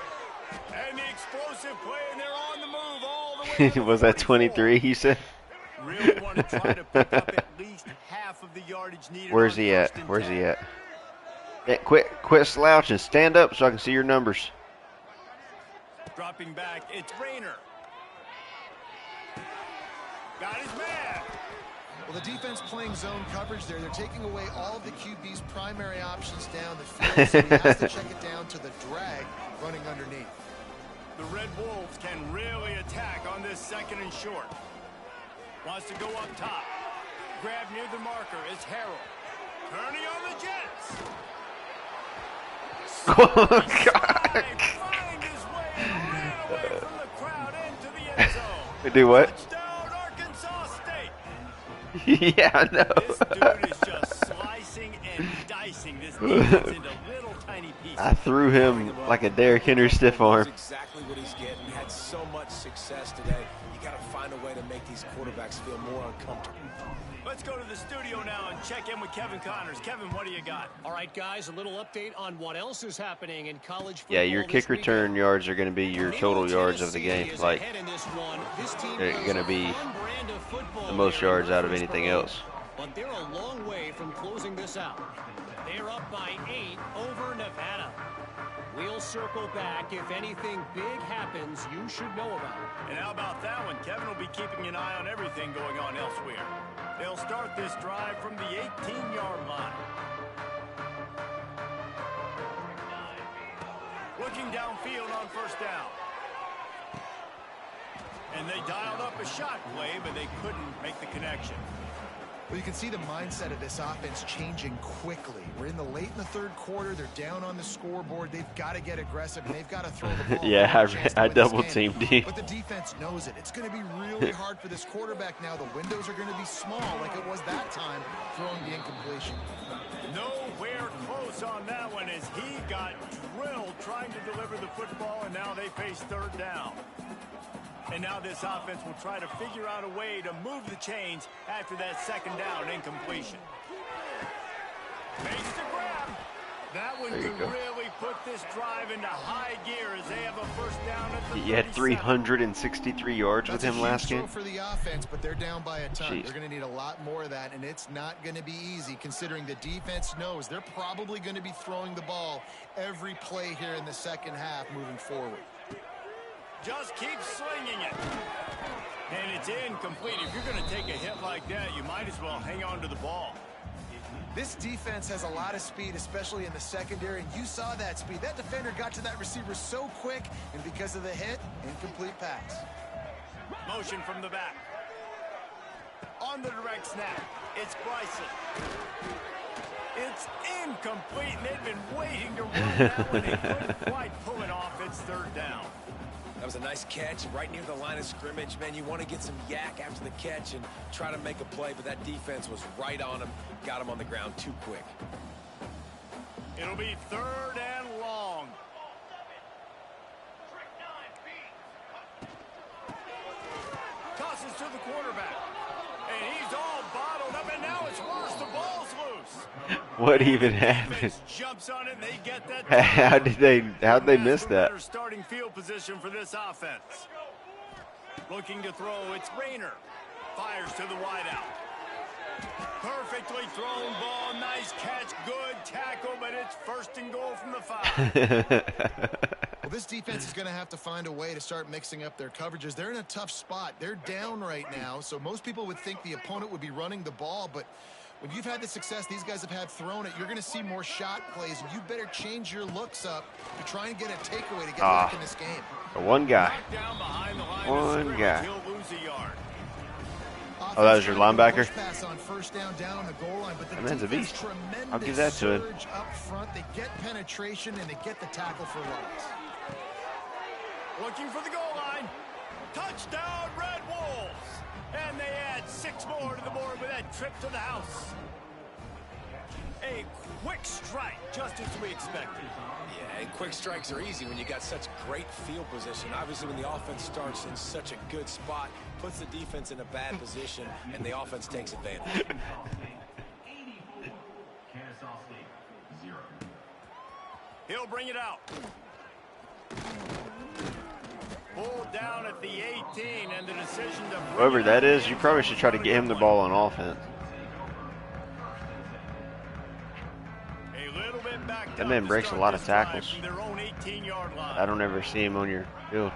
And the explosive play, and they're on the move all way to the Was that 44. 23? He said. Really want to try to pick up at least half of the yardage needed. Where's on he at? first and Where's 10. he at? Yeah, quit slouching. Stand up so I can see your numbers. Dropping back, it's Rayner. Got his man. Well, the defense playing zone coverage there. They're taking away all of the QB's primary options down the field, so he has to check it down to the drag running underneath. The Red Wolves can really attack on this second and short. Wants to go up top. Grab near the marker is Harrell. Turning on the Jets. Oh, God. Find his way and ran away from the crowd into the end zone. Do what? Touchdown, Arkansas State. Yeah, I know. This dude is just slicing and dicing this defense into little tiny pieces. I threw him like a Derrick Henry stiff arm. That's exactly what he's getting. Had so much success today. You got to find a way to make these quarterbacks feel more uncomfortable. Let's go to the studio now and check in with Kevin Connors. Kevin, what do you got? All right, guys, a little update on what else is happening in college football. Yeah, your this kick return weekend. yards are going to be your total yards of the game. Tennessee is Like, ahead in this one. This team they're plays gonna a be fun brand of football the most there in yards out of anything Murfreesboro, else. But they're a long way from closing this out. They're up by 8 over Nevada. We'll circle back. If anything big happens, you should know about it. And how about that one? Kevin will be keeping an eye on everything going on elsewhere. They'll start this drive from the 18-yard line. Looking downfield on first down. And they dialed up a shot play, but they couldn't make the connection. Well, you can see the mindset of this offense changing quickly. We're in the late in the third quarter. They're down on the scoreboard. They've got to get aggressive, and they've got to throw the ball. Yeah, They have a chance to I win this double game. teamed you. But the defense knows it. It's going to be really hard for this quarterback now. The windows are going to be small like it was that time throwing the incompletion. Nowhere close on that one as he got drilled trying to deliver the football, and now they face third down. And now this offense will try to figure out a way to move the chains after that second down incompletion. Makes the grab. That one There you could go. really put this drive into high gear as they have a first down at the He had 37. 363 yards with That's him a last huge game. throw for the offense, but they're down by a ton. Jeez. They're going to need a lot more of that, and it's not going to be easy considering the defense knows they're probably going to be throwing the ball every play here in the second half moving forward. Just keep slinging it. And it's incomplete. If you're going to take a hit like that, you might as well hang on to the ball. This defense has a lot of speed, especially in the secondary, and you saw that speed. That defender got to that receiver so quick, and because of the hit, incomplete pass. Motion from the back. On the direct snap, it's Bryson. It's incomplete, and they've been waiting to run that one. They couldn't quite pull it off. It's third down. That was a nice catch right near the line of scrimmage. Man, you want to get some yak after the catch and try to make a play, but that defense was right on him. Got him on the ground too quick. It'll be third and long. Tosses to the quarterback. And he's all bottled up, and now it's worse. The ball's loose. What even The happened? defense jumps on it, and they get that. How'd they miss that? Better starting field position for this offense. Looking to throw, it's Rayner. Fires to the wideout. Perfectly thrown ball, nice catch, good tackle, but it's first and goal from the 5. Well, this defense is going to have to find a way to start mixing up their coverages. They're in a tough spot. They're down right now, so most people would think the opponent would be running the ball, but when you've had the success these guys have had throwing it, you're going to see more shot plays, and you better change your looks up to try and get a takeaway to get back in this game. One guy. Knocked down behind the line of One scrimmage, guy. he'll lose a yard. Oh, that was your linebacker? Pass on first down on the goal line, but the That man's a defense, beast. tremendous I'll give that to him. surge up front. They get penetration, and they get the tackle for loss. Looking for the goal line. Touchdown, Red Wolves. And they add 6 more to the board with that trip to the house. A quick strike, just as we expected. Yeah, and quick strikes are easy when you got such great field position. Obviously, when the offense starts in such a good spot, puts the defense in a bad position, and the offense takes advantage. He'll bring it out. Pulled down at the 18, and the decision to Whoever that is, you probably should try to get him the ball on offense. A little bit back. That man breaks a lot of tackles. Their own 18-yard line. I don't ever see him on your field.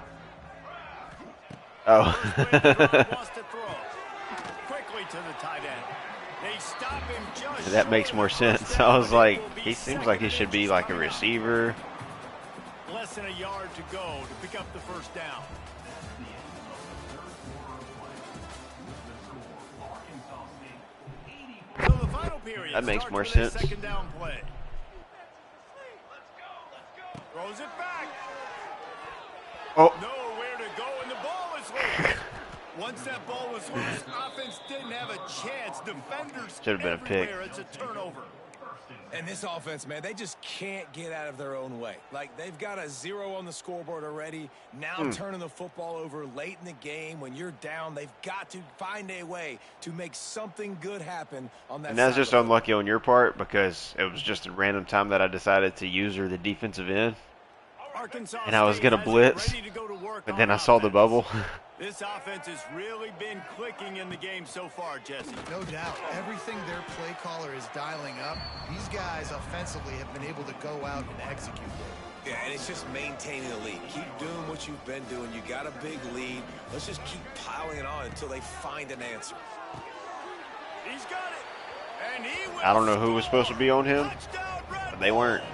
Oh. Wants to throw. Quickly to the tight end. They stop him just That makes more sense. I was like, he seems like he should be like a receiver. Less than a yard to go to pick up the first down. So the final period That makes more starts with a sense. Second down play. Throws it back. Oh, Nowhere to go, and the ball is loose. Once that ball was loose, offense didn't have a chance. Defenders Should have been a pick. everywhere. It's a turnover. And this offense, man, they just can't get out of their own way. Like, they've got a 0 on the scoreboard already. Now turning the football over late in the game. When you're down, they've got to find a way to make something good happen on that and that's side just of the football. unlucky on your part because it was just a random time that I decided to use her the defensive end. Arkansas And I was State gonna has it blitz, ready to go to work but on then I saw the offense. bubble. This offense has really been clicking in the game so far, Jesse. No doubt. Everything their play caller is dialing up, these guys offensively have been able to go out and execute. Yeah, and it's just maintaining the lead. Keep doing what you've been doing. You got a big lead. Let's just keep piling it on until they find an answer. He's got it. And he will I don't know who was supposed to be on him, Touchdown, Red but they weren't.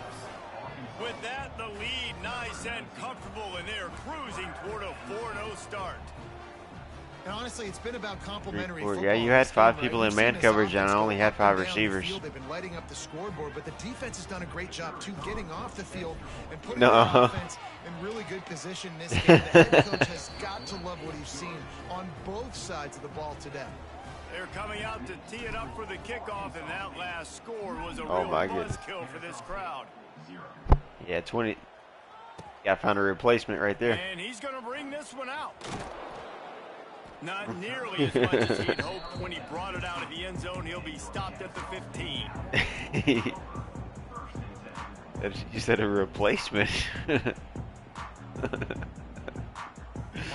With that, the lead nice and comfortable, and they're cruising toward a 4-0 start. And honestly, it's been about complementary Or, football. yeah, you in had this game, 5 right? people We've in seen man this coverage, and offense I go only up had and 5 down the receivers. field. They've been lighting up the scoreboard, but the defense has done a great job too, getting off the field and putting the offense in really good position in this game. The head coach has got to love what he's seen on both sides of the ball today. They're coming out to tee it up for the kickoff, and that last score was a Oh, real my goodness. buzzkill for this crowd. Yeah, 20. Got to find a replacement right there. And he's going to bring this one out. Not nearly as much as he'd hoped when he brought it out of the end zone. He'll be stopped at the 15. You said a replacement.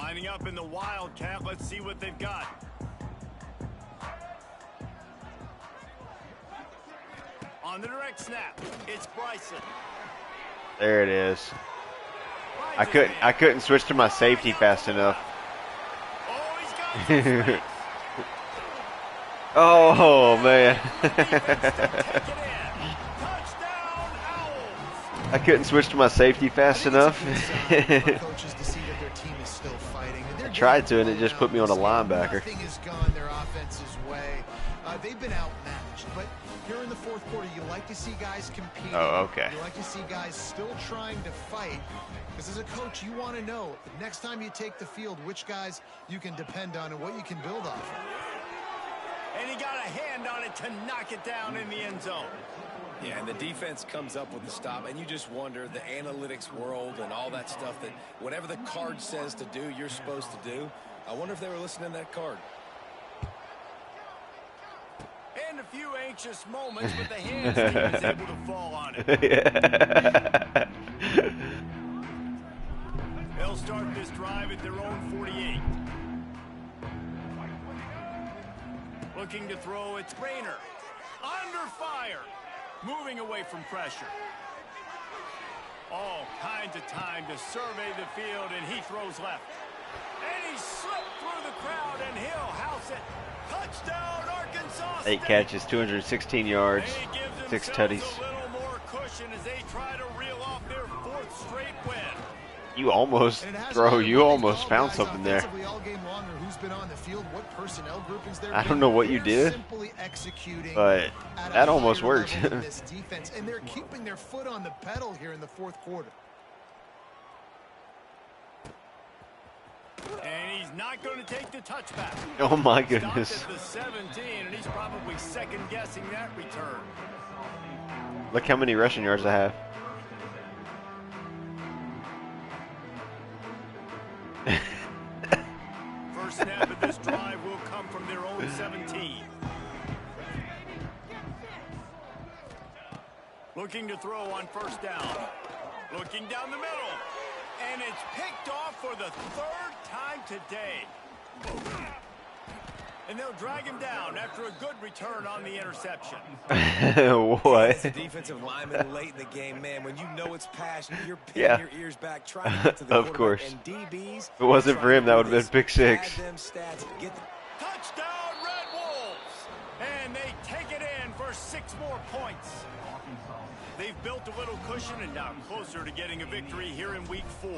Lining up in the Wildcat. Let's see what they've got. On the direct snap, it's Bryson. There it is. I couldn't switch to my safety fast enough. Oh, he's got some space. Oh man. Defense to take it in. Touchdown, Owls. I couldn't switch to my safety fast enough. Coaches to see that their team is still fighting. And they're I tried to, and it getting just put me on a linebacker. Nothing has gone their offense's way. They've been outmatched, but here in the fourth quarter, you like to see guys competing. Oh, okay. You like to see guys still trying to fight. Because as a coach, you want to know the next time you take the field, which guys you can depend on and what you can build off of. And he got a hand on it to knock it down in the end zone. Yeah, and the defense comes up with the stop, and you just wonder, the analytics world and all that stuff, that whatever the card says to do, you're supposed to do. I wonder if they were listening to that card. And a few anxious moments, but the hands team was able to fall on it. They'll start this drive at their own 48. Looking to throw, it's Rayner. Under fire. Moving away from pressure. All kinds of time to survey the field, and he throws left. And he slipped through the crowd, and he'll house it. Touchdown, Arkansas State. 8 catches, 216 yards, They give 6 themselves tutties. a little more cushion as they try to reel off their 4th straight win. You almost, And it hasn't bro, matter you what they almost call found guys something there. offensively all game long or who's been on the field, what personnel groupings they're I don't doing. know what you They're did, simply executing but at a that almost higher worked. level in this defense, and they're keeping their foot on the pedal here in the fourth quarter. And he's not going to take the touchback. Oh my Stopped goodness. at the 17, and he's probably second-guessing that return. Look how many rushing yards I have. First snap of this drive will come from their own 17. Looking to throw on first down. Looking down the middle. And it's picked off for the third time today. And they'll drag him down after a good return on the interception. What? As a defensive lineman late in the game, man, when you know it's passion, you're pinning your ears back, trying to get to the Of quarterback. course. And DBs, If it wasn't for him, that would have been pick six. Add them stats, get the Touchdown, Red Wolves! And they take it in for 6 more points. They've built a little cushion and now closer to getting a victory here in week 4.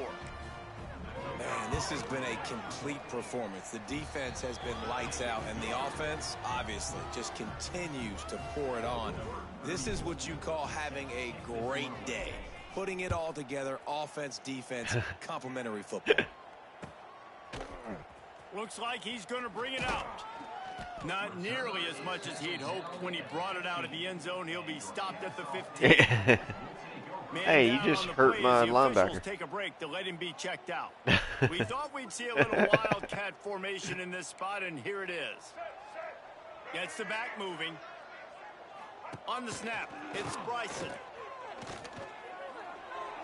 Man, this has been a complete performance. The defense has been lights out, and the offense, obviously, just continues to pour it on. This is what you call having a great day. Putting it all together, offense, defense, complementary football. Looks like he's going to bring it out. Not nearly as much as he'd hoped when he brought it out of the end zone. He'll be stopped at the 15. Hey, you just hurt my linebacker. Take a break to let him be checked out. We thought we'd see a little wildcat formation in this spot, and here it is. Gets the back moving. On the snap, it's Bryson.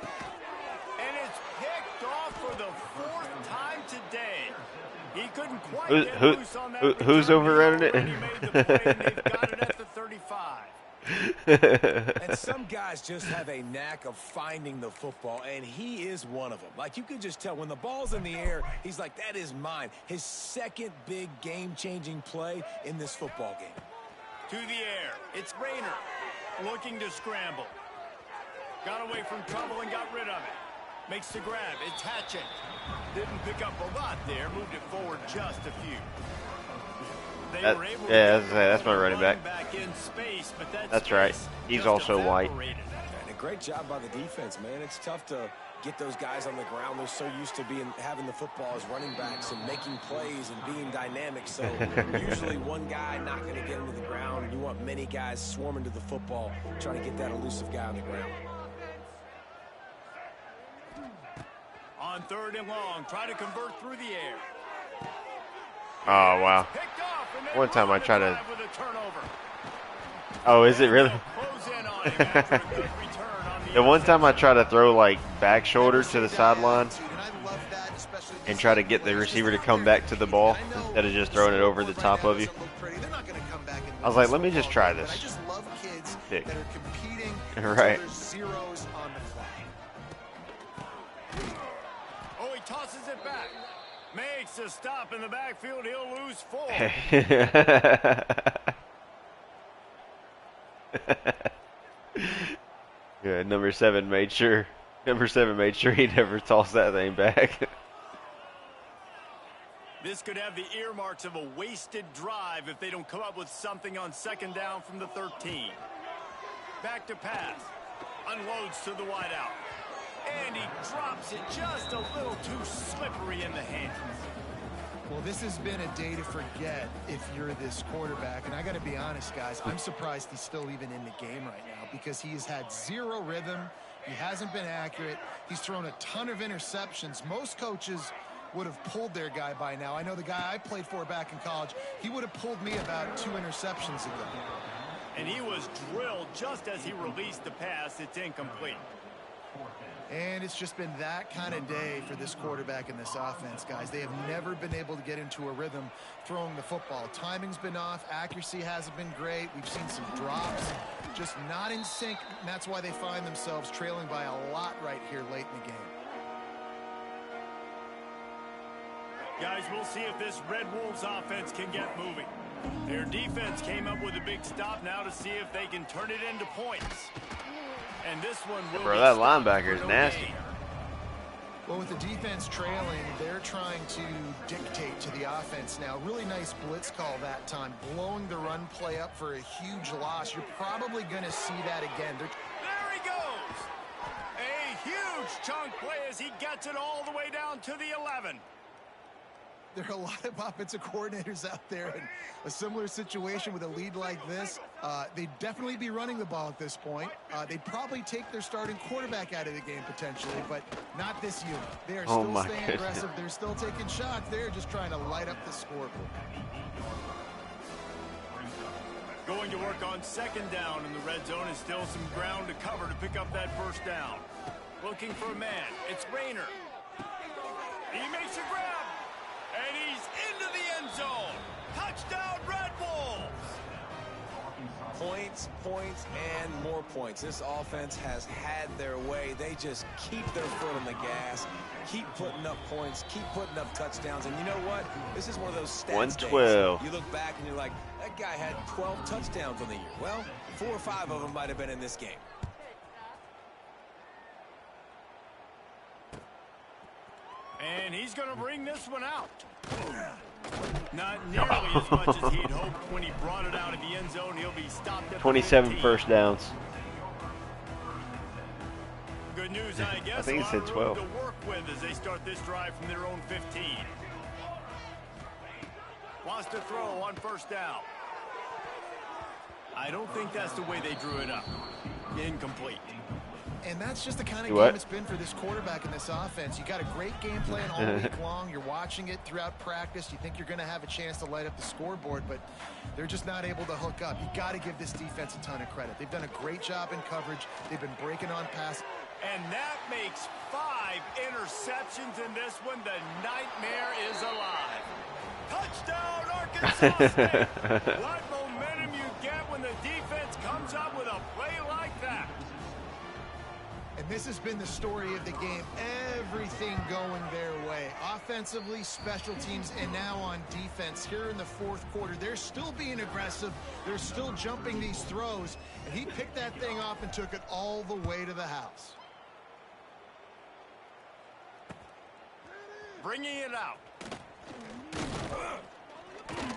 And it's picked off for the 4th time today. He couldn't quite get loose on that. Who's overrunning it? He made the play, and they've got it at the 35. And some guys just have a knack of finding the football, and he is one of them. Like, you can just tell when the ball's in the air, he's like, that is mine. His second big game-changing play in this football game. To the air, it's Rayner looking to scramble. Got away from trouble and got rid of it. Makes the grab, it's Hatchett. Didn't pick up a lot there, moved it forward just a few. That's my running back. In space, but that's right. He's also white. And a great job by the defense, man. It's tough to get those guys on the ground. They're so used to having the football as running backs and making plays and being dynamic. So usually one guy not going to get him to the ground. You want many guys swarming to the football, trying to get that elusive guy on the ground. On 3rd and long, try to convert through the air. Oh, wow. One time I tried to... Oh, is it really? The one time I tried to throw, like, back shoulder to the sideline and try to get the receiver to come back to the ball instead of just throwing it over the top of you. I was like, let me just try this. Dick. Right. Oh, he tosses it back. Makes a stop in the backfield. He'll lose 4. Yeah, number 7 made sure he never tossed that thing back. This could have the earmarks of a wasted drive if they don't come up with something on 2nd down from the 13. Back to pass. Unloads to the wideout. And he drops it just a little too slippery in the hands. Well, this has been a day to forget if you're this quarterback. And I got to be honest, guys, I'm surprised he's still even in the game right now because he has had 0 rhythm. He hasn't been accurate. He's thrown a ton of interceptions. Most coaches would have pulled their guy by now. I know the guy I played for back in college, he would have pulled me about 2 interceptions ago. And he was drilled just as he released the pass. It's incomplete. And it's just been that kind of day for this quarterback and this offense, guys. They have never been able to get into a rhythm throwing the football. Timing's been off. Accuracy hasn't been great. We've seen some drops, just not in sync. And that's why they find themselves trailing by a lot right here late in the game. Guys, we'll see if this Red Wolves offense can get moving. Their defense came up with a big stop now to see if they can turn it into points. And this one will Bro, that linebacker is nasty. Well, with the defense trailing, they're trying to dictate to the offense now. Really nice blitz call that time, blowing the run play up for a huge loss. You're probably going to see that again. There he goes. A huge chunk play as he gets it all the way down to the 11. There are a lot of offensive coordinators out there in a similar situation with a lead like this. They'd definitely be running the ball at this point. They'd probably take their starting quarterback out of the game potentially, but not this unit. They are still staying aggressive. They're still taking shots. They're just trying to light up the scoreboard. Going to work on 2nd down in the red zone is still some ground to cover to pick up that 1st down. Looking for a man. It's Rayner. He makes a grab, and he's into the end zone. Touchdown, Red Wolves. Points, points, and more points. This offense has had their way. They just keep their foot on the gas, keep putting up points, keep putting up touchdowns. And you know what? This is one of those stats 112. days. You look back and you're like, that guy had 12 touchdowns on the year. Well, 4 or 5 of them might have been in this game. And he's going to bring this one out. Not nearly as much as he'd hoped when he brought it out of the end zone. He'll be stopped at 27 first downs. Good news, I guess. I think he said 12. To work with as they start this drive from their own 15. Wants to throw on first down. I don't think that's the way they drew it up. Incomplete. And that's just the kind of game it's been for this quarterback in this offense. You got a great game plan all week long. You're watching it throughout practice. You think you're going to have a chance to light up the scoreboard, but they're just not able to hook up. You got to give this defense a ton of credit. They've done a great job in coverage. They've been breaking on pass. And that makes 5 interceptions in this one. The nightmare is alive. Touchdown, Arkansas State. What momentum you get when the defense comes up with a play like that. And this has been the story of the game. Everything going their way. Offensively, special teams, and now on defense. Here in the fourth quarter, they're still being aggressive. They're still jumping these throws. And he picked that thing off and took it all the way to the house. Bringing it out.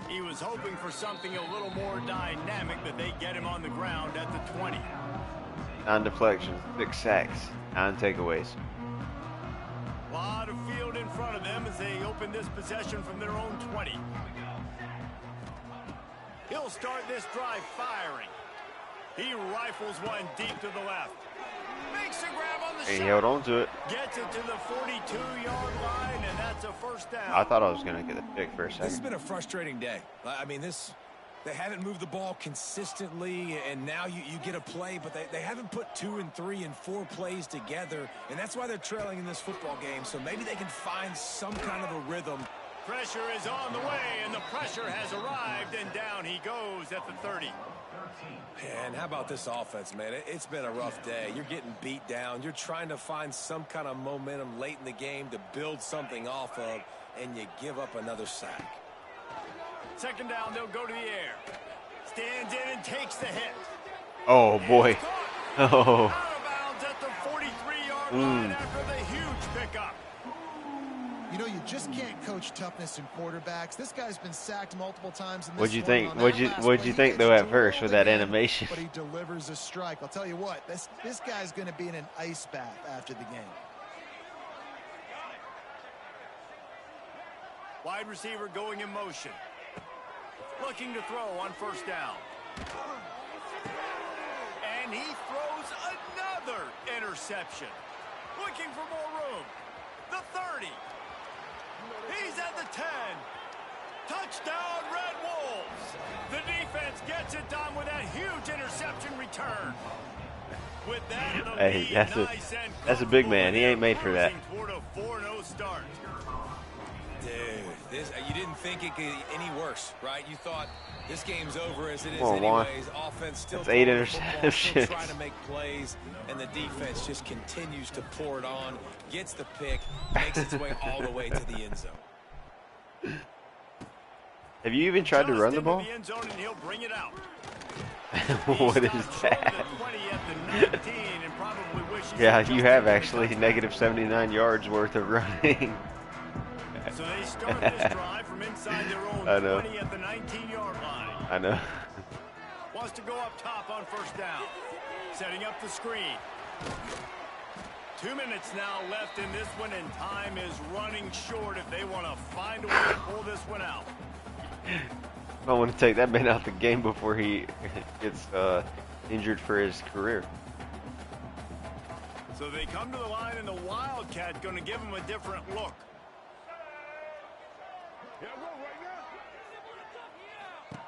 He was hoping for something a little more dynamic, but they get him on the ground at the 20. 9 deflections, 6 sacks, 9 takeaways. A lot of field in front of them as they open this possession from their own 20. He'll start this drive firing. He rifles one deep to the left. Makes a grab on the shot. He held on to it. Gets it to the 42-yard line, and that's a first down. I thought I was going to get the pick for a second. This has been a frustrating day. I mean, they haven't moved the ball consistently, and now you get a play, but they haven't put 2 and 3 and 4 plays together, and that's why they're trailing in this football game. So maybe they can find some kind of a rhythm. Pressure is on the way, and the pressure has arrived, and down he goes at the 30. And how about this offense, man? It's been a rough day. You're getting beat down. You're trying to find some kind of momentum late in the game to build something off of, and you give up another sack. Second down, they'll go to the air. Stands in and takes the hit. Oh, boy. Oh. Out of bounds at the 43-yard line after the huge pickup. You know, you just can't coach toughness in quarterbacks. This guy's been sacked multiple times in this What'd you think? What'd you play, think though at first with that animation? But he delivers a strike. I'll tell you what, this guy's going to be in an ice bath after the game. Wide receiver going in motion. Looking to throw on first down. And he throws another interception. Looking for more room. The 30. He's at the 10. Touchdown, Red Wolves. The defense gets it done with that huge interception return. With that, hey, that's a big man. He ain't made for that. Toward a 4-0 start. Dude, you didn't think it could get any worse, right? You thought this game's over as it is Juan. anyways. Offense still That's 8 football, still interceptions. trying to make plays, and the defense just continues to pour it on, gets the pick, makes its way all the way to the end zone. Have you even tried to run the ball? The end zone, and he'll bring it out. What is that? Yeah, you have actually negative 79 yards worth of running. So they start this drive from inside their own 20 at the 19-yard line. I know. Wants to go up top on first down. Setting up the screen. 2 minutes now left in this one, and time is running short if they want to find a way to pull this one out. I want to take that man out the game before he gets injured for his career. So they come to the line, and the Wildcat going to give him a different look.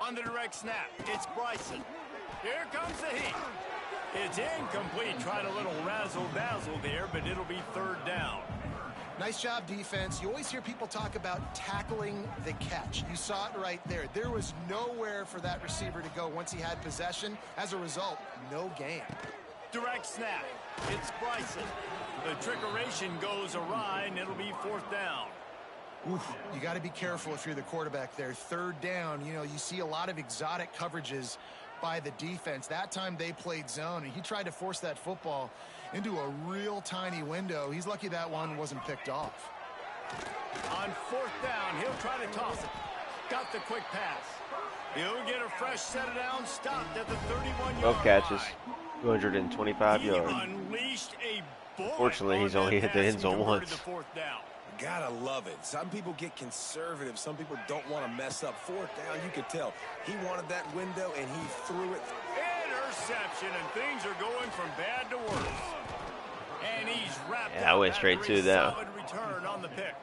On the direct snap, it's Bryson. Here comes the heat. It's incomplete, trying a little razzle-dazzle there, but it'll be third down. Nice job, defense. You always hear people talk about tackling the catch. You saw it right there. There was nowhere for that receiver to go once he had possession. As a result, no gain. Direct snap. It's Bryson. The trickeration goes awry, and it'll be 4th down. Oof, you got to be careful if you're the quarterback there. 3rd down, you know, you see a lot of exotic coverages by the defense. That time they played zone, and he tried to force that football into a real tiny window. He's lucky that one wasn't picked off. On 4th down, he'll try to toss it. Got the quick pass. He'll get a fresh set of downs, stopped at the 31-yard 12 catches, line. 225 yards. Unleashed a bullet. Fortunately, he's only hit the end zone once. 4th down. Gotta love it. Some people get conservative. Some people don't want to mess up. 4th down, you could tell. He wanted that window, and he threw it. Interception, and things are going from bad to worse. And he's wrapped Yeah, I went straight to that. Solid return on the pick.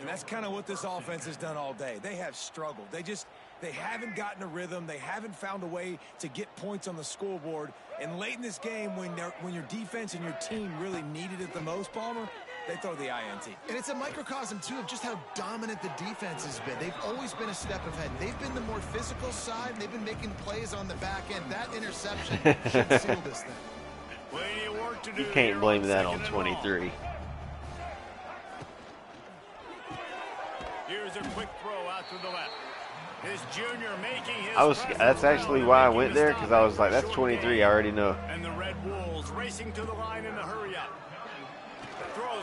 And that's kind of what this offense has done all day. They have struggled. They haven't gotten a rhythm. They haven't found a way to get points on the scoreboard. And late in this game, when your defense and your team really needed it the most, Palmer, they throw the INT. And it's a microcosm, too, of just how dominant the defense has been. They've always been a step ahead. They've been the more physical side. They've been making plays on the back end. That interception should seal this thing. Plenty of work to do. You can't blame that on 2nd and 23. Here's a quick throw out to the left. His junior making his That's actually why I went there, because I was like, that's 23, I already know. And the Red Wolves racing to the line in a hurry up.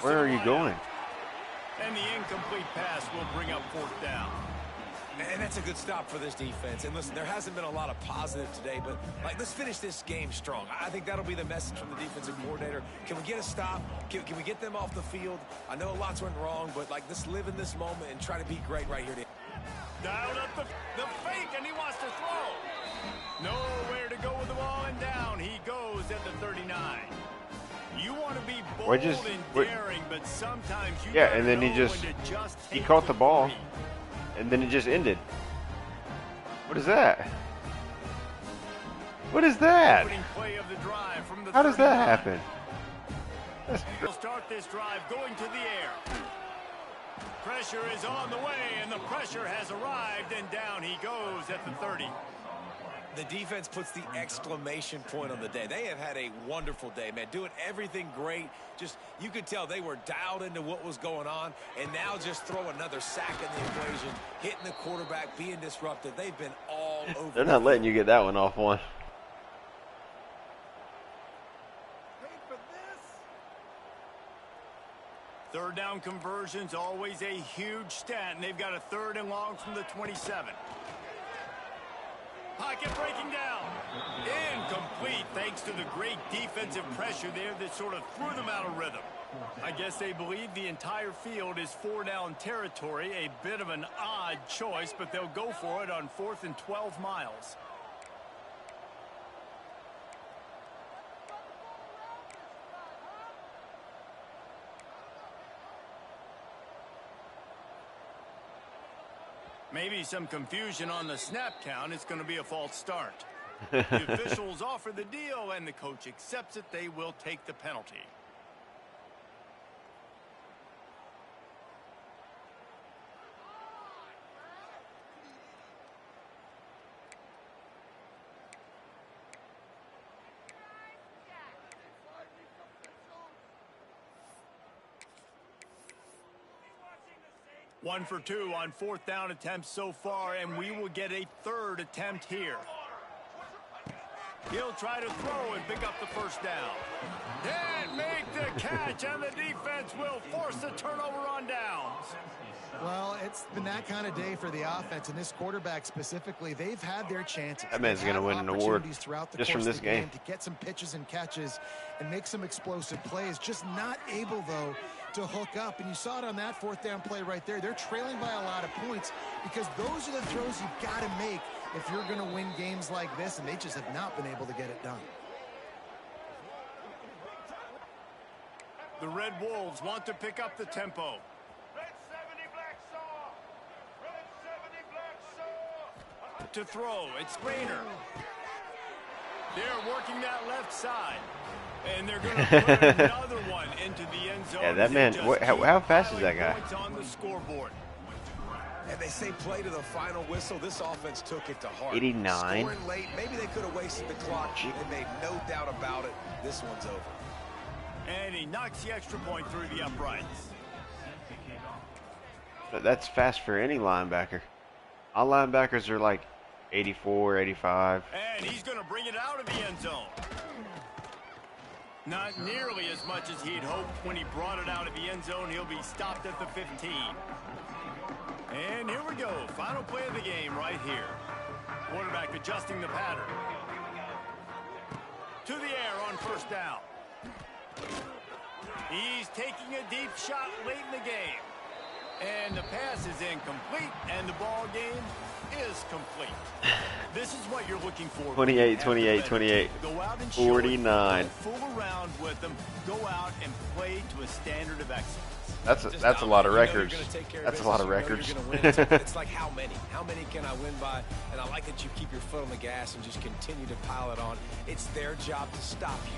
Where are you going? And the incomplete pass will bring up 4th down. And that's a good stop for this defense. And listen, there hasn't been a lot of positive today, but let's finish this game strong. I think that'll be the message from the defensive coordinator. Can we get a stop? Can we get them off the field? I know lots went wrong, but let's live in this moment and try to be great right here. Dialed up the fake, and he wants to throw. Nowhere to go with the ball, and down he goes at the 39. You want to be bold and daring, but sometimes you and then he caught the ball, and then it just ended. What is that? What is that? Play of the drive from the How does that happen? We'll start this drive going to the air. Pressure is on the way, and the pressure has arrived, and down he goes at the 30. The defense puts the exclamation point on the day. They have had a wonderful day, man. Doing everything great. Just, you could tell they were dialed into what was going on, and now just throw another sack in the equation, hitting the quarterback, being disruptive. They've been all over. They're not letting you get that one off one. Third down conversions, always a huge stat, and they've got a 3rd and long from the 27. Pocket breaking down. Incomplete, thanks to the great defensive pressure there that sort of threw them out of rhythm. I guess they believe the entire field is 4-down territory, a bit of an odd choice, but they'll go for it on 4th and 12 miles. Maybe some confusion on the snap count. It's going to be a false start. The officials offer the deal, and the coach accepts it. They will take the penalty. One for 2 on 4th down attempts so far, and we will get a 3rd attempt here. He'll try to throw and pick up the 1st down. And make the catch, and the defense will force the turnover on downs. Well, it's been that kind of day for the offense, and this quarterback specifically. They've had their chances. That man's going to win an award just from this game. To get some pitches and catches and make some explosive plays. Just not able, though, to hook up. And you saw it on that 4th down play right there. They're trailing by a lot of points because those are the throws you've got to make if you're going to win games like this, and they just have not been able to get it done. The Red Wolves want to pick up the tempo. To throw, it's Rayner. They're working that left side. And they're going to put another one into the end zone. Yeah, that man, how fast is that guy? On the scoreboard. And they say play to the final whistle. This offense took it to heart. 89. Scoring late. Maybe they could have wasted the clock. They made no doubt about it. This one's over. And he knocks the extra point through the uprights. That's fast for any linebacker. All linebackers are like 84, 85. And he's going to bring it out of the end zone. Not nearly as much as he'd hoped when he brought it out of the end zone. He'll be stopped at the 15. And here we go. Final play of the game right here. Quarterback adjusting the pattern. To the air on first down. He's taking a deep shot late in the game. And the pass is incomplete, and the ball game is complete. This is what you're looking for. 28, 28, 28. Go out and 49. Don't fool around with them. Go out and play to a standard of excellence. That's a lot of records. That's a lot of records. It's like how many? How many can I win by? And I like that you keep your foot on the gas and just continue to pile it on. It's their job to stop you.